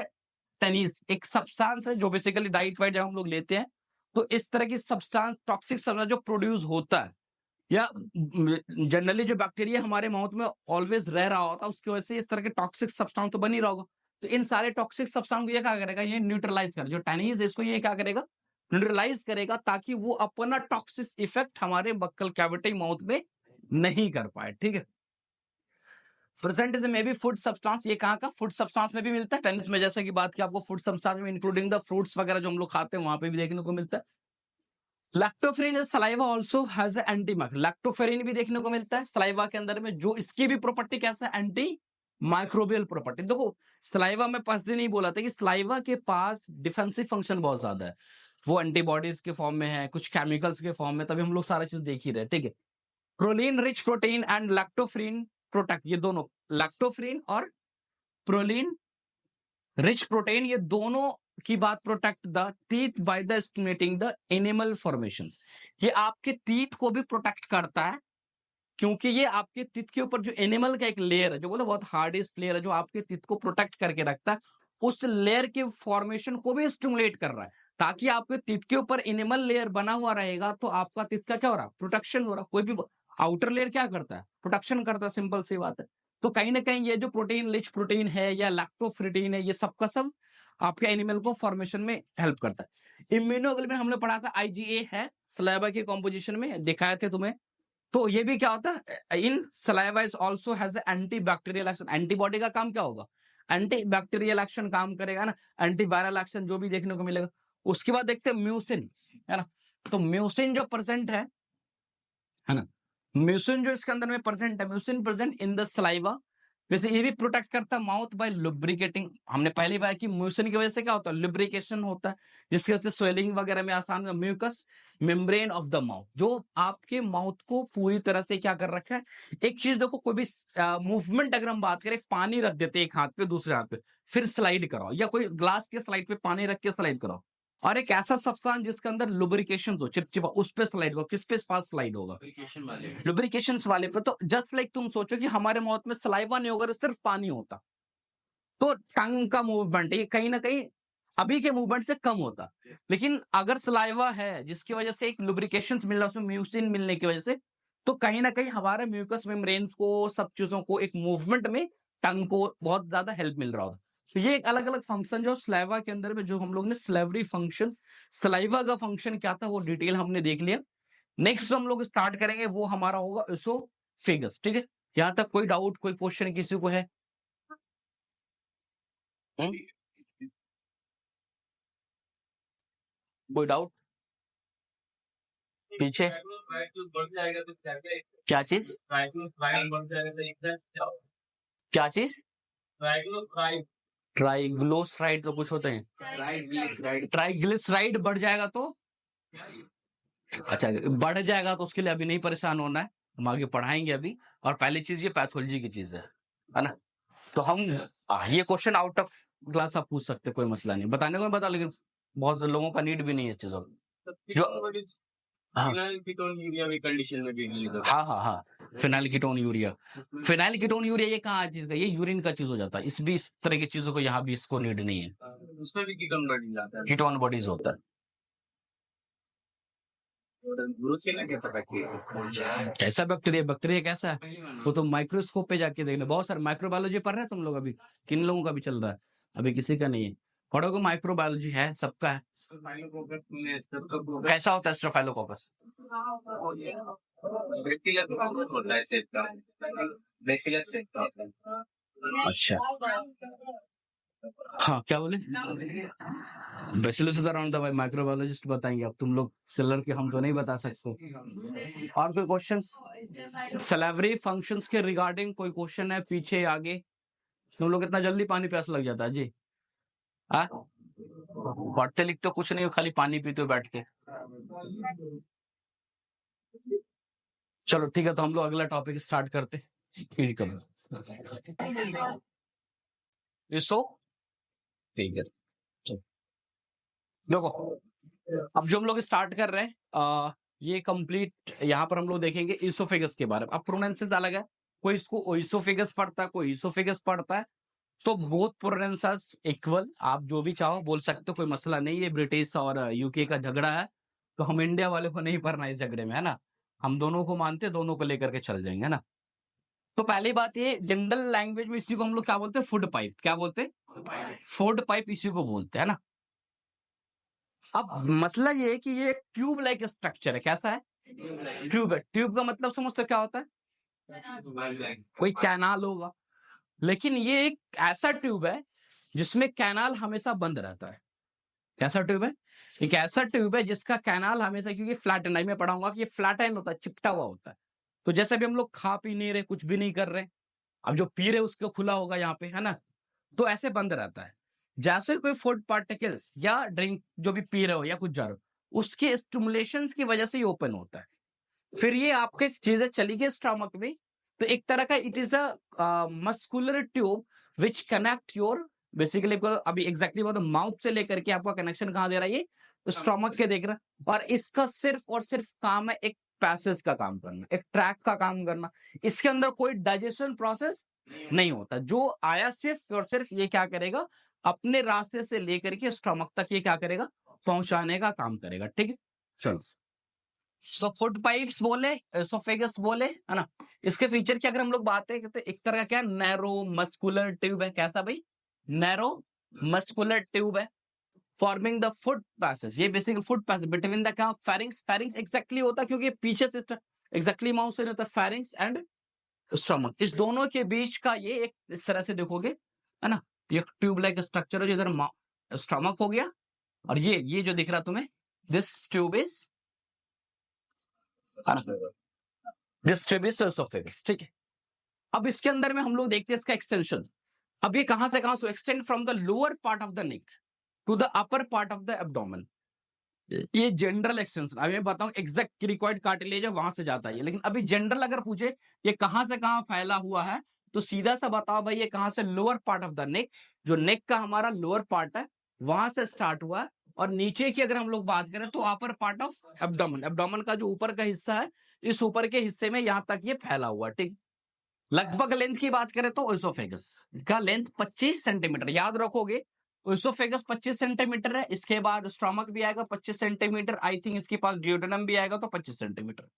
टेनिस। एक सब्सटेंस है जो बेसिकली डाइट वाइट जब हम लोग लेते हैं तो इस तरह की सब्सटेंस, टॉक्सिक सब्सटेंस जो प्रोड्यूस होता है, या जनरली जो बैक्टीरिया हमारे माउथ में ऑलवेज रह रहा होता है उसकी वजह से इस तरह के टॉक्सिक सब्सटेंस तो बन ही रहा होगा। तो इन सारे टॉक्सिक सब्सटेंस को ये क्या करेगा, ये न्यूट्रलाइज कर, जो टेनिस है इसको ये क्या करेगा, न्यूट्रलाइज करेगा, ताकि वो अपना टॉक्सिक इफेक्ट हमारे बक्कल कैविटी माउथ में नहीं कर पाए, ठीक है। Present is may be food substance, ये कहाँ का, फूड सब्सटेंस में भी मिलता है टेनिस में, जैसे कि बात की आपको फूड सब्सटेंस में इंक्लूडिंग द फ्रूट्स वगैरह जो हम लोग खाते हैं वहां पे भी देखने को मिलता है। Lactoferrin is saliva also has a एंटीमाइक, लैक्टोफेरिन भी देखने को मिलता है सलाइवा के अंदर में, जो इसकी भी प्रॉपर्टी कैसा है, एंटी माइक्रोबियल प्रॉपर्टी। देखो सलाइवा में पास नहीं बोला था कि सलाइवा के पास डिफेंसिव फंक्शन बहुत ज्यादा है, वो एंटीबॉडीज के फॉर्म में है, कुछ केमिकल्स के फॉर्म में, तभी हम लोग सारा चीज देख ही रहे, ठीक है। Proline rich protein and lactoferrin protect, ये दोनों, लैक्टोफेरिन और प्रोलीन रिच प्रोटीन, ये दोनों की बात, protect the teeth by the stimulating the animal formations. ये आपके टीथ को भी प्रोटेक्ट करता है, क्योंकि ये आपके टीथ के ऊपर जो एनिमल का एक लेयर है, जो बोला बहुत हार्डेस्ट लेयर है, जो आपके टीथ को प्रोटेक्ट करके रखता है, उस लेयर के फॉर्मेशन को भी स्टिमुलेट कर रहा है, ताकि आपके टीथ के ऊपर एनिमल लेयर बना हुआ रहेगा तो आपका टीथ का क्या हो रहा है, प्रोटेक्शन हो रहा है। कोई भी आउटर लेयर क्या करता है, प्रोटेक्शन करता है, सिंपल सी बात है। तो कहीं ना कहीं ये जो प्रोटीन रिच प्रोटीन है या लैक्टोफेरिन है, ये सबका सब आपके एनिमल को फॉर्मेशन में हेल्प करता है। इम्यूनोग्लोबुलिन हमने पढ़ा था, आईजीए है सलाइवा के कॉम्पोजिशन में, दिखाए थे तुम्हें, तो ये भी क्या होता है, इन saliva is also has antibacterial action. Antibody का काम क्या होगा, एंटीबैक्टीरियल एक्शन काम करेगा ना, एंटीवायरल एक्शन जो भी देखने को मिलेगा। उसके बाद देखते हैं म्यूसिन, है ना। तो म्यूसिन जो प्रेजेंट है ना, म्यूसिन जो इसके अंदर में प्रेजेंट है, mucin present in the saliva, वैसे ये भी प्रोटेक्ट करता है माउथ बाय लुब्रिकेटिंग। हमने पहली बार कि म्यूसिन की वजह से क्या होता है, लुब्रिकेशन होता है, जिसकी वजह से स्वेलिंग वगैरह में आसान। Mucous membrane of the mouth, जो आपके माउथ को पूरी तरह से क्या कर रखा है। एक चीज देखो, कोई भी मूवमेंट अगर हम बात करें, पानी रख देते हैं एक हाथ पे दूसरे हाथ पे, फिर स्लाइड कराओ, या कोई ग्लास के स्लाइड पे पानी रख के स्लाइड कराओ, और एक ऐसा सब्सटेंस जिसके अंदर लुब्रिकेशन हो, चिपचिपा, उस पे स्लाइड करो, किस पे फास्ट स्लाइड होगा, लुब्रिकेशन वाले पे। तो जस्ट लाइक तुम सोचो कि हमारे माउथ में सलाइवा नहीं होगा, सिर्फ पानी होता, तो टंग का मूवमेंट ये कहीं ना कहीं अभी के मूवमेंट से कम होता। लेकिन अगर सलाइवा है जिसकी वजह से एक लुब्रिकेशन मिल रहा है, उसमें म्यूसिन मिलने की वजह से, तो कहीं ना कहीं हमारे म्यूकस मेम्ब्रेन्स को, सब चीजों को, एक मूवमेंट में टंग को बहुत ज्यादा हेल्प मिल रहा होगा। तो ये एक अलग अलग फंक्शन जो सलाइवा के अंदर में, जो हम लोग ने स्लेवरी फंक्शन, सलाइवा का फंक्शन क्या था वो डिटेल हमने देख लिया। नेक्स्ट जो हम लोग स्टार्ट करेंगे वो हमारा होगा इसोफेगस। ठीक है, यहां तक कोई डाउट, कोई क्वेश्चन किसी को है? हुँ? कोई डाउट पीछे? क्या चीज, क्या चीज? ट्राइग्लोसराइड तो कुछ होते हैं, ट्राइग्लिसराइड बढ़ जाएगा तो, अच्छा बढ़ जाएगा तो उसके लिए अभी नहीं परेशान होना है, हम आगे पढ़ाएंगे अभी। और पहली चीज ये पैथोलॉजी की चीज है ना। तो हम ये क्वेश्चन आउट ऑफ क्लास आप पूछ सकते, कोई मसला नहीं, बताने को मैं बता, लेकिन बहुत से लोगों का नीड भी नहीं है इस चीजों का। जो हाँ हाँ हाँ हाँ, phenyl ketone urea, phenyl ketone urea ये कहाँ चीज का, ये यूरिन का चीज हो जाता है। इस तरह की चीजों को यहाँ भी इसको नीड नहीं है, उसमें भी कीटोन बॉडीज आता है, कीटोन बॉडीज होता है। कैसा बैक्टीरिया, बैक्टीरिया कैसा है वो तो माइक्रोस्कोप पे जाके देखना। बहुत सारे माइक्रोबायोलॉजी पढ़ रहे हैं तुम लोग अभी, किन लोगों का भी चल रहा है, अभी किसी का नहीं है। पढ़ोगे माइक्रोबायोलॉजी है, सबका है। कैसा होता है स्टेफाइलोकोकस? अच्छा हाँ, क्या बोले? बैसिलस अराउंड द माइक्रोबायोलॉजिस्ट बताएंगे, अब तुम लोग सेलर के, हम तो नहीं बता सकते। और कोई क्वेश्चंस सैलरी फंक्शंस के रिगार्डिंग, कोई क्वेश्चन है पीछे आगे? तुम लोग इतना जल्दी पानी प्यास लग जाता है जी? हाँ, पढ़ते लिखते कुछ नहीं हो, खाली पानी पीते हो बैठ के। चलो ठीक है, तो हम लोग अगला टॉपिक स्टार्ट करते। ठीक है, इसो ठीक है। देखो, अब जो हम लोग स्टार्ट कर रहे हैं, ये कंप्लीट यहाँ पर हम लोग देखेंगे इसोफेगस के बारे में। अब प्रोनाउंसिएशन अलग है, कोई इसको ओइसोफेगस पढ़ता है, कोई इसोफेगस पढ़ता है, तो बोथ प्रोनाउंसिएशंस इक्वल, आप जो भी चाहो बोल सकते हो, कोई मसला नहीं है। ब्रिटिश और यूके का झगड़ा है, तो हम इंडिया वाले को नहीं पढ़ना इस झगड़े में, है ना। हम दोनों को मानते, दोनों को लेकर के चल जाएंगे, है ना। तो पहली बात ये, जनरल लैंग्वेज में इसी को हम लोग क्या बोलते हैं, फूड पाइप। क्या बोलते हैं? फूड पाइप इसी को बोलते हैं ना। अब मसला ये है कि ये एक ट्यूब लाइक स्ट्रक्चर है। कैसा है? ट्यूब है। ट्यूब का मतलब समझते हो क्या होता है? कोई कैनाल होगा, लेकिन ये एक ऐसा ट्यूब है जिसमें कैनाल हमेशा बंद रहता है। कैसा ट्यूब है? एक ऐसा ट्यूब है जिसका कैनाल हमेशा, क्योंकि फ्लैट एंड, मैं पढ़ाऊंगा कि ये फ्लैट एंड होता है, चिपटा हुआ होता है। तो जैसे भी हम लोग खा पी नहीं रहे, कुछ भी नहीं कर रहे, अब जो पी रहे उसको खुला होगा यहाँ पे, है ना, तो ऐसे बंद रहता है। जैसे कोई फूड पार्टिकल्स या ड्रिंक जो भी पी रहे हो या कुछ जा रहे हो, उसके स्टिमुलेशन की वजह से ये ओपन होता है। फिर ये आपके चीजें चली गई स्टमक में, तो एक तरह का it is a muscular tube which connect your, basically अभी एग्जैक्टली मतलब माउथ से लेकर के आपका कनेक्शन कहाँ दे रहा है, ये स्टमक के देख रहा है। और इसका सिर्फ और सिर्फ काम है एक पैसेज का काम करना, एक ट्रैक का काम करना। इसके अंदर कोई डाइजेशन प्रोसेस नहीं होता। जो आया सिर्फ और सिर्फ ये क्या करेगा, अपने रास्ते से लेकर के स्टमक तक ये क्या करेगा, पहुंचाने का काम करेगा। ठीक है, चलो। सो फूड पाइप्स बोले, एसोफेगस बोले, है ना। इसके फीचर की अगर हम लोग बात करें, तो एक तरह का क्या, नैरो मस्कुलर ट्यूब है। कैसा भाई? नैरो मस्कुलर ट्यूब है, फॉर्मिंग द फूड पैसेज। ये basically food passage between the क्या, फेरिंग्स। फेरिंग्स एग्जैक्टली होता है क्योंकि पीछे से एग्जैक्टली माउथ से होता है फेरिंग्स एंड स्टमक, इस दोनों के बीच का ये एक इस तरह से देखोगे, है ना, ये ट्यूब लाइक स्ट्रक्चर है, इधर स्टमक हो गया, और ये जो दिख रहा तुम्हें, दिस ट्यूब इज एसोफेगस, ठीक है। अब इसके अंदर में हम लोग देखते हैं इसका एक्सटेंशन। अब ये कहां से कहां से extend from the lower part of the neck to the upper part of the abdomen, ये जनरल एक्सटेंशन। अभी मैं बताऊं एग्जैक्ट रिक्वायर्ड कार्टिलेज है वहां से जाता है, लेकिन अभी जनरल अगर पूछे ये कहां से कहां फैला हुआ है, तो सीधा सा बताओ भाई, ये कहां से, लोअर पार्ट ऑफ द नेक, जो नेक का हमारा लोअर पार्ट है वहां से स्टार्ट हुआ है, और नीचे की अगर हम लोग बात करें तो अपर पार्ट ऑफ एब्डोमेन, एब्डोमेन का जो ऊपर का हिस्सा है, इस ऊपर के हिस्से में यहां तक ये फैला हुआ, ठीक। लगभग लेंथ की बात करें तो ओएसोफेगस का लेंथ 25 सेंटीमीटर, याद रखोगे, ओएसोफेगस 25 सेंटीमीटर है, इसके बाद स्टोमक भी आएगा 25 सेंटीमीटर, आई थिंक इसके पास ड्यूडेनम भी आएगा तो 25 सेंटीमीटर।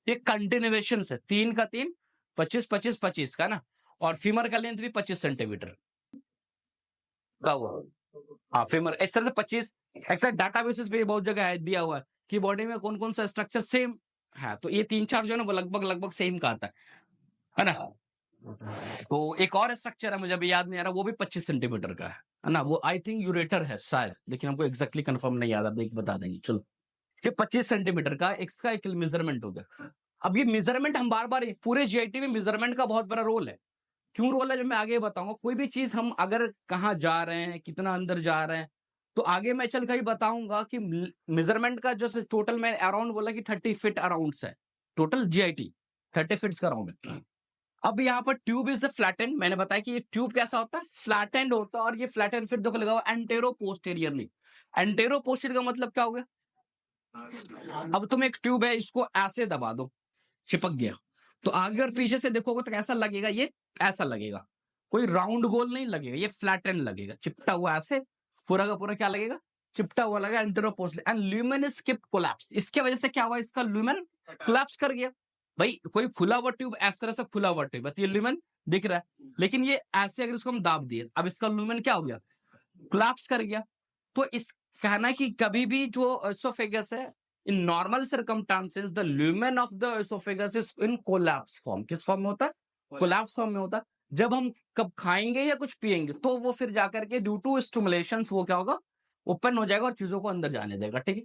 ये कंटिन्यूएशन से 3 का 3 25 25 25 का ना, और फीमर का लेंथ भी 25 सेंटीमीटर का हुआ। हाँ फीमर इस तरह से 25, एक्चुअली डाटाबेसिस पे बहुत जगह है दिया हुआ है कि बॉडी में कौन कौन सा स्ट्रक्चर सेम है, तो ये 3-4 जो है ना वो लगभग लगभग सेम का आता है ना। तो एक और स्ट्रक्चर है, मुझे अभी याद नहीं आ रहा, वो भी 25 सेंटीमीटर का है ना, वो आई थिंक यूरेटर है शायद, लेकिन हमको एग्जैक्टली कंफर्म नहीं याद, अब बता देंगे। चलो, ये 25 सेंटीमीटर का इसका एक मेजरमेंट हो गया। अब ये मेजरमेंट हम बार बार, पूरे जीआईटी में मेजरमेंट का बहुत बड़ा रोल है। क्यों रोल है जब मैं आगे बताऊंगा, कोई भी चीज हम अगर कहाँ जा रहे हैं, कितना अंदर जा रहे हैं, तो आगे मैं चल कर बताऊंगा कि मेजरमेंट का जो टोटल मैं अराउंड बोला कि 30 फीट अराउंड है टोटल जीआईटी, 30 फीट का अराउंड है। अब यहाँ पर ट्यूब इज फ्लैटेंड, मैंने बताया कि ये ट्यूब कैसा होता है, फ्लैटेंड होता है, और ये फ्लैटेंड फिर देखो लगा हुआ एंटेरो पोस्टेरियरली। एंटेरो पोस्टेरियर का मतलब क्या हो गया, अब तुम एक ट्यूब है इसको ऐसे दबा दो, चिपक गया, तो आगे और पीछे से देखोगे तो कैसा लगेगा, ये ऐसा लगेगा, कोई राउंड गोल नहीं लगेगा, ये फ्लैटेंड लगेगा, चिपटा हुआ ऐसे पूरा का पूरा क्या लगेगा, चिपटा हुआ लगेगा, antero posterior, and lumen is skip collapse. इसके वजह से क्या हुआ, इसका ल्यूमेन कोलैप्स कर गया। भाई कोई खुला हुआ ट्यूब इस तरह से खुला हुआ ट्यूब, ये ल्यूमेन दिख रहा है, लेकिन ये ऐसे अगर इसको हम दाब दिए, अब इसका ल्यूमेन क्या हो गया, कोलैप्स कर गया। तो इस कहना कि कभी भी जो एसोफेगस है, in normal circumstances the lumen of the oesophagus is in collapse form. किस फॉर्म में होता है, कोलैप्स फॉर्म में होता है। जब हम कब खाएंगे या कुछ पिएंगे तो वो फिर जाकर के ड्यू टू स्टिमुलेशंस वो क्या होगा, ओपन हो जाएगा और चीजों को अंदर जाने देगा, ठीक है।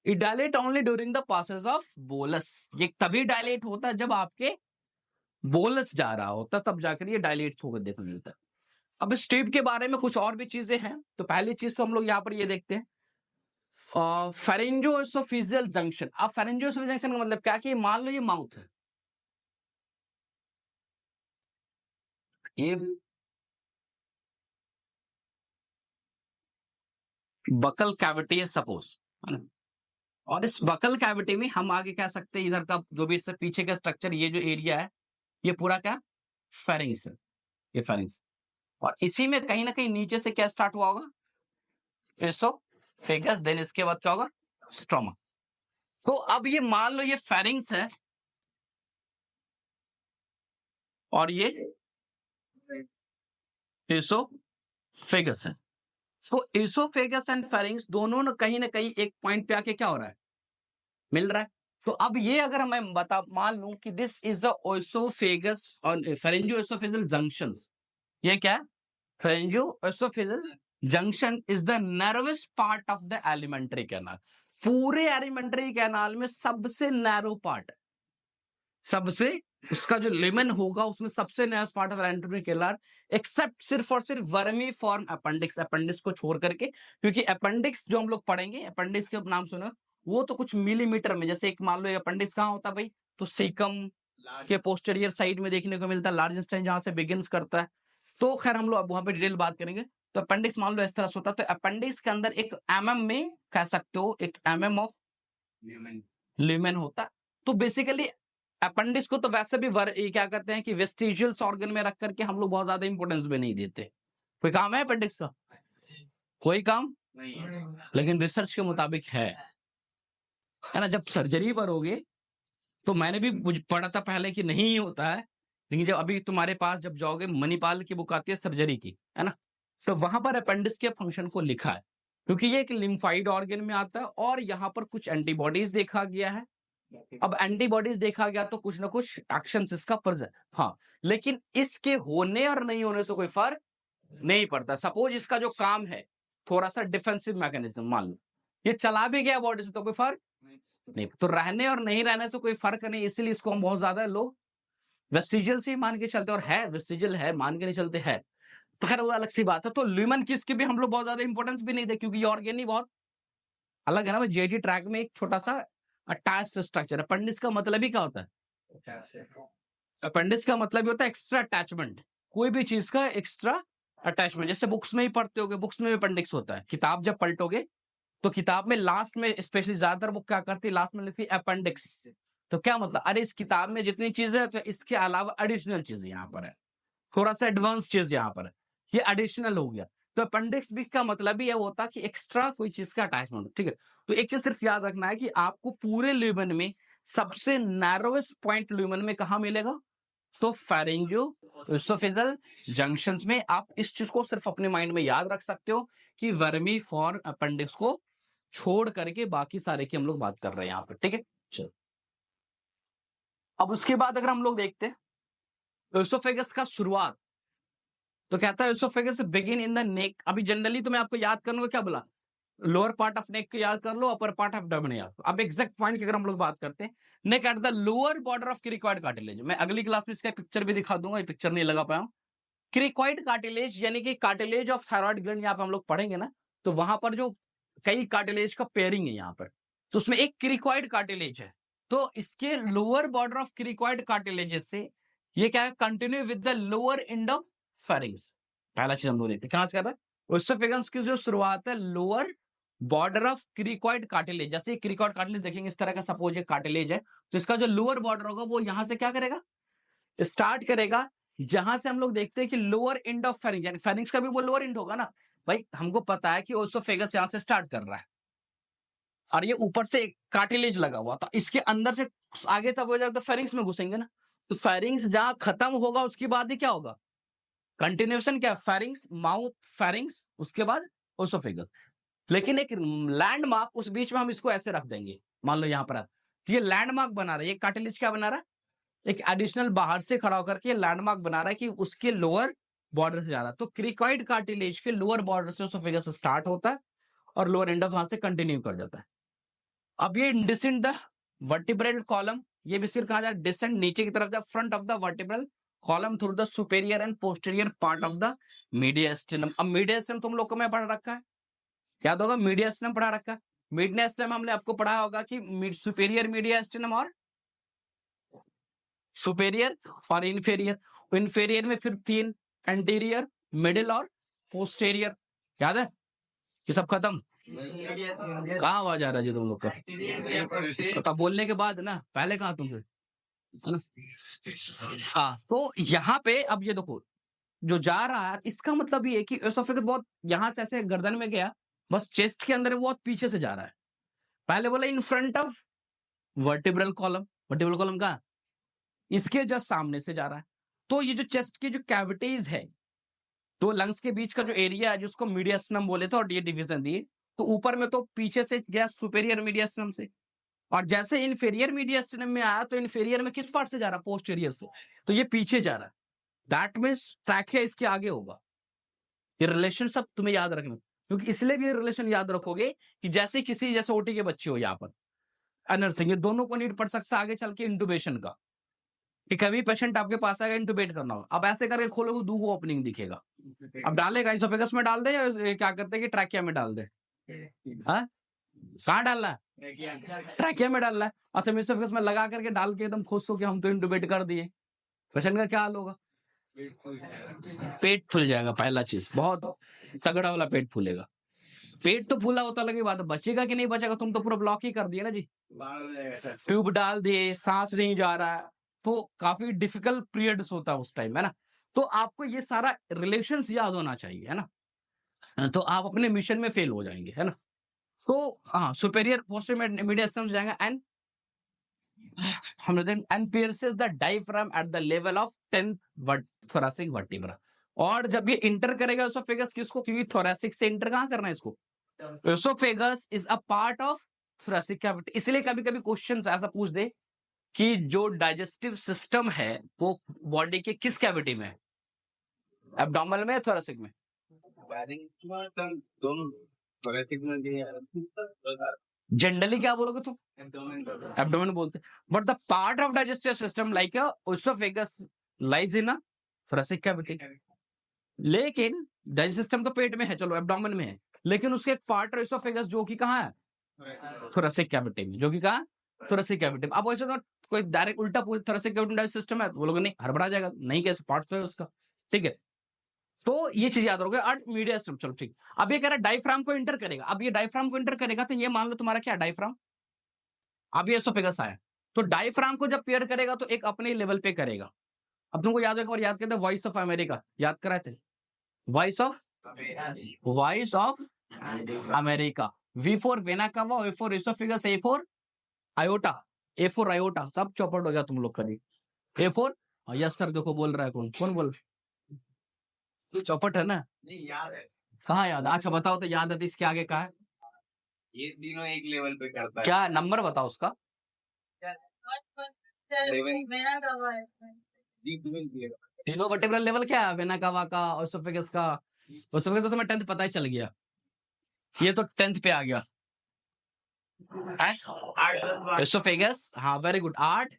It dilate only during the process of bolus, ये तभी डायलेट होता है जब आपके बोलस जा रहा होता है, तब जाकर ये डायलेट होकर देखने मिलता है। अब इस ट्यूब के बारे में कुछ और भी चीजें हैं, तो पहली चीज तो हम लोग यहाँ पर ये देखते हैं फेरेंजियोएसोफेजियल जंक्शन। अब फेरेंजियोएसोफेजियल जंक्शन का मतलब क्या, कि मान लो ये माउथ है, ये बकल कैविटी है सपोज, है ना, और इस बकल कैविटी में हम आगे कह सकते हैं इधर का जो भी इससे पीछे का स्ट्रक्चर, ये जो एरिया है ये पूरा क्या, फेरिंग्स है, ये फेरिंग्स, और इसी में कहीं ना कहीं नीचे से क्या स्टार्ट हुआ होगा, एसोफेगस, देन इसके बाद क्या होगा, स्टोमक। तो अब ये मान लो ये फेरिंग्स है और ये एसोफेगस है, तो एसोफेगस एंड फेरिंग्स दोनों ना कहीं एक पॉइंट पे आके क्या हो रहा है, मिल रहा है। तो अब ये अगर मैं मान लूं कि दिस इज द एसोफेगस और फेरेंजियोएसोफेजियल जंक्शंस, ये क्या है, pharyngoesophageal junction is the narrowest part of the alimentary canal. पूरे एलिमेंट्री कैनाल में सबसे नैरो पार्ट, सबसे उसका जो लेमन होगा उसमें सबसे नया part of alimentary canal, except सिर्फ और सिर्फ वर्मी फॉर्म अपेंडिक्स, अपेंडिक्स को छोड़ करके, क्योंकि अपेंडिक्स जो हम लोग पढ़ेंगे, अपेंडिक्स के नाम सुना, वो तो कुछ मिलीमीटर में, जैसे एक मान लो अपेंडिक्स कहाँ होता है भाई, तो सीकम के पोस्टेरियर साइड में देखने को मिलता है, लार्ज इंटेस्टाइन जहां से बिगिंस करता है। तो खैर हम लोग अब वहां पे डिटेल बात करेंगे। तो अपेंडिक्स मान लो इस तरह से होता है, तो अपेंडिक्स के अंदर एक एमएम में कह सकते हो, एक एमएम ऑफ ल्यूमेन होता है। तो बेसिकली अपेंडिक्स को तो वैसे भी ये क्या करते हैं कि वेस्टिजियल्स ऑर्गन में रख करके हम लोग बहुत ज्यादा इंपॉर्टेंस भी नहीं देते। कोई काम है अपेंडिक्स का, कोई काम नहीं, लेकिन रिसर्च के मुताबिक है ना। जब सर्जरी पर होगे तो मैंने भी पढ़ा था पहले कि नहीं होता है, लेकिन जब अभी तुम्हारे पास जब जाओगे, मणिपाल की बुक आती है सर्जरी की, है ना, तो वहां पर अपेंडिक्स के फंक्शन को लिखा है, क्योंकि ये एक लिम्फाइड ऑर्गन में आता है और यहाँ पर कुछ एंटीबॉडीज देखा गया है अब एंटीबॉडीज देखा गया तो कुछ ना कुछ एक्शन इसका प्रेजेंट, हाँ, लेकिन इसके होने और नहीं होने से कोई फर्क नहीं पड़ता। सपोज इसका जो काम है थोड़ा सा डिफेंसिव मैकेनिज्म, मान लो ये चला भी गया बॉडी से तो कोई फर्क नहीं, तो रहने और नहीं रहने से कोई फर्क नहीं, इसलिए इसको हम बहुत ज्यादा लोग वेस्टिजियल से ही मान के चलते, और है वेस्टिजियल है, मान के नहीं चलते है, तो खैर वो अलग सी बात है। तो ल्यूमन किस की भी हम लोग बहुत ज्यादा इंपॉर्टेंस भी नहीं दे, क्योंकि ये ऑर्गेन ही बहुत अलग है ना। जेटी ट्रैक में एक छोटा सा अटैच स्ट्रक्चर है। अपेंडिक्स का मतलब ही क्या होता है? अपेंडिक्स का मतलब ही होता है एक्स्ट्रा अटैचमेंट, कोई भी चीज का एक्स्ट्रा अटैचमेंट। जैसे बुक्स में ही पढ़ते होगे, बुक्स में भी अपेंडिक्स होता है। किताब जब पलटोगे तो किताब में लास्ट में स्पेशली ज्यादातर बुक क्या करती है, लास्ट में लिखती है अपेंडिक्स। तो क्या मतलब, अरे इस किताब में जितनी चीजें है तो इसके अलावा एडिशनल चीज यहाँ पर है, थोड़ा सा एडवांस चीज यहाँ पर है, ये एडिशनल हो गया। तो अपेंडिक्स बी का मतलब ही ये होता है कि एक्स्ट्रा कोई चीज का अटैचमेंट, ठीक है। तो एक चीज सिर्फ याद रखना है कि आपको पूरे ल्यूमन में सबसे नैरोएस्ट पॉइंट ल्यूमन में कहां मिलेगा, तो फेरिंजियो एसोफेजल जंक्शंस में। आप इस चीज को सिर्फ अपने माइंड में याद रख सकते हो कि वर्मी फॉर अपेंडिक्स को छोड़ करके बाकी सारे की हम लोग बात कर रहे हैं यहाँ पे, ठीक है। चलो अब उसके बाद अगर हम लोग देखते हैं एसोफेगस का शुरुआत, तो कहता है oesophagus begin in the neck. अभी जनरली तो मैं आपको याद करने को क्या बोला, लोअर पार्ट ऑफ नेक को याद कर लो, अपर पार्ट ऑफ एब्डोमेन याद करो। अब एग्जैक्ट पॉइंट की अगर हम लोग बात करते हैं, neck at the lower border of cricoid cartilage. मैं अगली क्लास में इसका पिक्चर भी दिखा दूंगा, ये पिक्चर नहीं लगा पाया हूं। क्रिकॉइड कार्टिलेज यानी कि कार्टिलेज ऑफ थायराइड ग्लैंड, यहाँ पे हम लोग पढ़ेंगे ना, तो वहां पर जो कई कार्टिलेज का पेयरिंग है यहाँ पर, तो उसमें एक क्रिकॉइड कार्टिलेज है। तो इसके lower border of cricoid cartilages से ये क्या है, continue with the lower end of pharynx. पहला चीज हम लोग देखते हैं, कहां कर रहा है, ओसोफेगस की जो शुरुआत है lower border of cricoid cartilage. जैसे क्रिकॉइड कार्टिलेज देखेंगे इस तरह का, सपोज एक कार्टिलेज है, तो इसका जो लोअर बॉर्डर होगा वो यहां से क्या करेगा, स्टार्ट करेगा, जहां से हम लोग देखते हैं कि लोअर एंड ऑफ फेरिंग्स, यानी फेरिंग्स का भी वो लोअर एंड होगा ना भाई। हमको पता है कि ओसोफेगस यहां से स्टार्ट कर रहा है और ये ऊपर से एक कार्टिलेज लगा हुआ था, इसके अंदर से आगे तक हो जाएगा तो फेरिंग्स में घुसेंगे ना। तो फेरिंग्स जहां खत्म होगा उसके बाद ही क्या होगा, कंटिन्यूएशन क्या, फेरिंग्स, माउथ, फेरिंग्स, उसके बाद ओसोफेगस। लेकिन एक लैंडमार्क उस बीच में हम इसको ऐसे रख देंगे, मान लो यहाँ पर तो ये लैंडमार्क बना रहा है, ये कार्टिलेज क्या बना रहा है, एक एडिशनल बाहर से खड़ा होकर के लैंडमार्क बना रहा है कि उसके लोअर बॉर्डर से जा रहा है। तो क्रिकॉइड कार्टिलेज के लोअर बॉर्डर से ओसोफेगस स्टार्ट होता है और लोअर एंड ऑफ वहां से कंटिन्यू कर जाता है। अब ये डिसेंड द वर्टिब्रल कॉलम, ये भी सिर्फ कहा जाए डिसेंड नीचे की तरफ, front of the vertebral column through the superior end posterior part of the मीडियस्टिनम। अब मीडियस्टिनम तुम लोग को मैं पढ़ रखा है, याद होगा मीडियस्टिनम पढ़ा रखा है। मीडियस्टिनम हमने आपको पढ़ा होगा कि सुपेरियर मीडियस्टिनम और सुपेरियर और इन्फेरियर। इन्फेरियर में फिर तीन, एंटीरियर, मिडिल और पोस्टेरियर, याद है ये सब खत्म। कहाँ आवाज आ रहा है जी तुम लोग का, तो बोलने के बाद ना, पहले कहा तुम, है ना। हाँ, तो यहाँ पे अब ये देखो जो जा रहा है, इसका मतलब ये है कि एसोफेगस बहुत यहां से ऐसे गर्दन में गया, बस चेस्ट के अंदर बहुत पीछे से जा रहा है। पहले बोला in front of vertebral column, vertebral column कहाँ, इसके जस्ट सामने से जा रहा है। तो ये जो चेस्ट की जो कैविटीज है, तो लंग्स के बीच का जो एरिया है जिसको मीडियस्टनम बोले थे और ये डिवीजन दिए, तो ऊपर में तो पीछे से गया सुपेरियर मीडियस्टनम से, और जैसे इन्फेरियर मीडियस्टनम में आया तो इन्फेरियर में किस पार्ट से जा रहा है, पोस्टीरियर से, तो ये पीछे जा रहा है। दैट मीन्स ट्रैकिया इसके आगे होगा। ये रिलेशन सब तुम्हें याद रखना, क्योंकि इसलिए भी ये रिलेशन याद रखोगे कि जैसे किसी जैसे ओटी के बच्चे हो यहाँ पर नर्सिंग, ये दोनों को नीड पड़ सकता है आगे चल के इंटुबेशन का, कि कभी पेशेंट आपके पास आएगा इंटुबेट करना होगा। अब ऐसे करके खोलोगे दो ओपनिंग दिखेगा, अब डालेगा इसोफेगस में डाल दे या क्या करते हैं कि ट्रैकिया में डाल दे, हाँ कहाँ डालना है, ट्रैकिया में डालना है। अच्छा इसोफेगस में लगा करके डाल के एकदम खुश हो कि हम तो इंटुबेट कर दिए, पेशेंट का क्या हाल होगा, पेट फूल जाएगा। पहला चीज बहुत तगड़ा वाला पेट फूलेगा। पेट तो फूला होता लगे बात, बचेगा कि नहीं बचेगा, तुम तो पूरा ब्लॉक ही कर दिए ना जी, ट्यूब डाल दिए, सांस नहीं जा रहा है, तो काफी डिफिकल्ट पीरियड्स होता है उस टाइम, है ना। तो आपको ये सारा रिलेशंस याद होना चाहिए, है ना, तो आप अपने मिशन में फेल हो जाएंगे, है ना। तो हाँ, सुपेरियर पोस्टीरियर मीडियम जाएगा एंड हम लोग and pierces the diaphragm at the level of 10th thoracic vertebra। और जब ये इंटर करेगा एसोफेगस किसको, क्योंकि थोरैसिक से इंटर कहां करना है इसको, oesophagus is a part of thoracic cavity. इसलिए कभी कभी क्वेश्चन ऐसा पूछ दे कि जो डाइजेस्टिव सिस्टम है वो बॉडी के किस कैविटी में है, एब्डोमिनल में या थोरेसिक में? दोनों thoracic में भी है। जनरली क्या बोलोगे तुम? एब्डोमेन बोलते, but the part of digestive system like oesophagus lies in thoracic cavity. लेकिन डाइजेस्टिव सिस्टम तो पेट में है, चलो एब्डोमेन में है, लेकिन उसके एक पार्ट ओसोफेगस जो कि कहाँ है? थोरेसिक कैविटी में, जो कि कहाँ? थोरेसिक कैविटी में। अब वैसे तो कोई डायरेक्ट उल्टा पूछ थोरेसिक कैविटी डाइजेस्टिव सिस्टम है, तो बोलोगे नहीं, हड़बड़ा जाएगा, नहीं कैसे पार्ट तो है उसका, ठीक है। तो ये चीज याद रखोगे। और मीडिया सिस्टम, चलो ठीक। अब ये कह रहा है डायफ्राम को इंटर करेगा। अब ये डायफ्राम को इंटर करेगा तो ये मान लो तुम्हारा क्या डायफ्राम, अब ये एसोफेगस आया, तो डायफ्राम को जब पेयर करेगा तो एक अपने लेवल पे करेगा। अब तुमको याद है, एक बार याद करते, वॉइस ऑफ अमेरिका याद कराए थे, voice of America. V for vena cava, A for oesophagus, A for iota, A for iota. तब चौपट हो गया तुम लोग का जी। ए फॉर, यस सर, देखो बोल रहा है कौन कौन बोल, चौपट है ना? नहीं याद है, कहाँ याद है? अच्छा बताओ तो, याद है तो इसके आगे का है, ये तीनों एक लेवल पे करता है। क्या नंबर बताओ उसका? तीनों वर्टिब्रल लेवल क्या है? वेना कावा का, ओसोफेगस का। ओसोफेगस तो तुम्हें 10th पता ही चल गया, ये तो 10th पे आ गया। एसोफेगस, हाँ वेरी गुड। 8,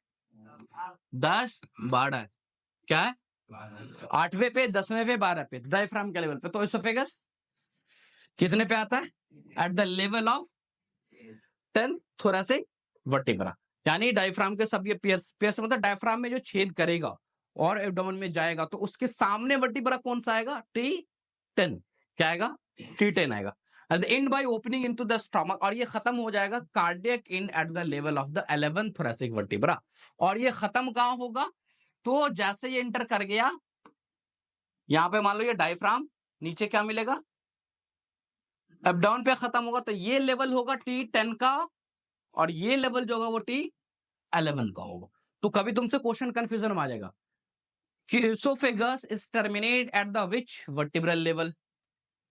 10, 12 क्या है? 8वें पे, 10वें पे, 12 पे, डायफ्राम के लेवल पे। तो एसोफेगस कितने पे आता है? At the level of 10 thoracic vertebra. यानी डायफ्राम के सब ये पियर्स मतलब डायफ्राम में जो छेद करेगा और एब्डोमेन में जाएगा, तो उसके सामने वर्टिब्रा कौन सा आएगा? T10। क्या आएगा? T10 आएगा। At the end by opening into the stomach, और ये खत्म हो जाएगा cardiac in at the level of the 11th thoracic vertebra. और ये खत्म कहां होगा? तो जैसे ये इंटर कर गया, यहां पे मान लो ये डायफ्राम, नीचे क्या मिलेगा? एब्डोमेन पे खत्म होगा, तो ये लेवल होगा T10 का, और ये लेवल जो होगा वो T11 का होगा। तो कभी तुमसे क्वेश्चन कंफ्यूजन में आ जाएगा कि oesophagus is terminate at the which vertebral level,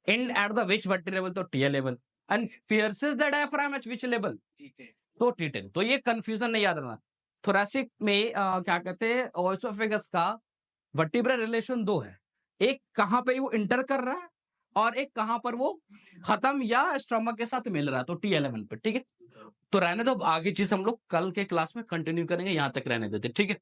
and at the which vertebral level, तो T11, and pierces the diaphragm eight which level, तो T10। तो ये कंफ्यूजन नहीं याद रखना। थोरेसिक में क्या कहते हैं, एसोफेगस का वर्टिब्रल रिलेशन 2 है, एक कहां पे वो इंटर कर रहा है और एक कहां पर वो खत्म या स्टमक के साथ मिल रहा है, तो T11 पे, ठीक है। तो रहने दो, आगे चीज हम लोग कल के क्लास में कंटिन्यू करेंगे, यहां तक रहने देते, ठीक है।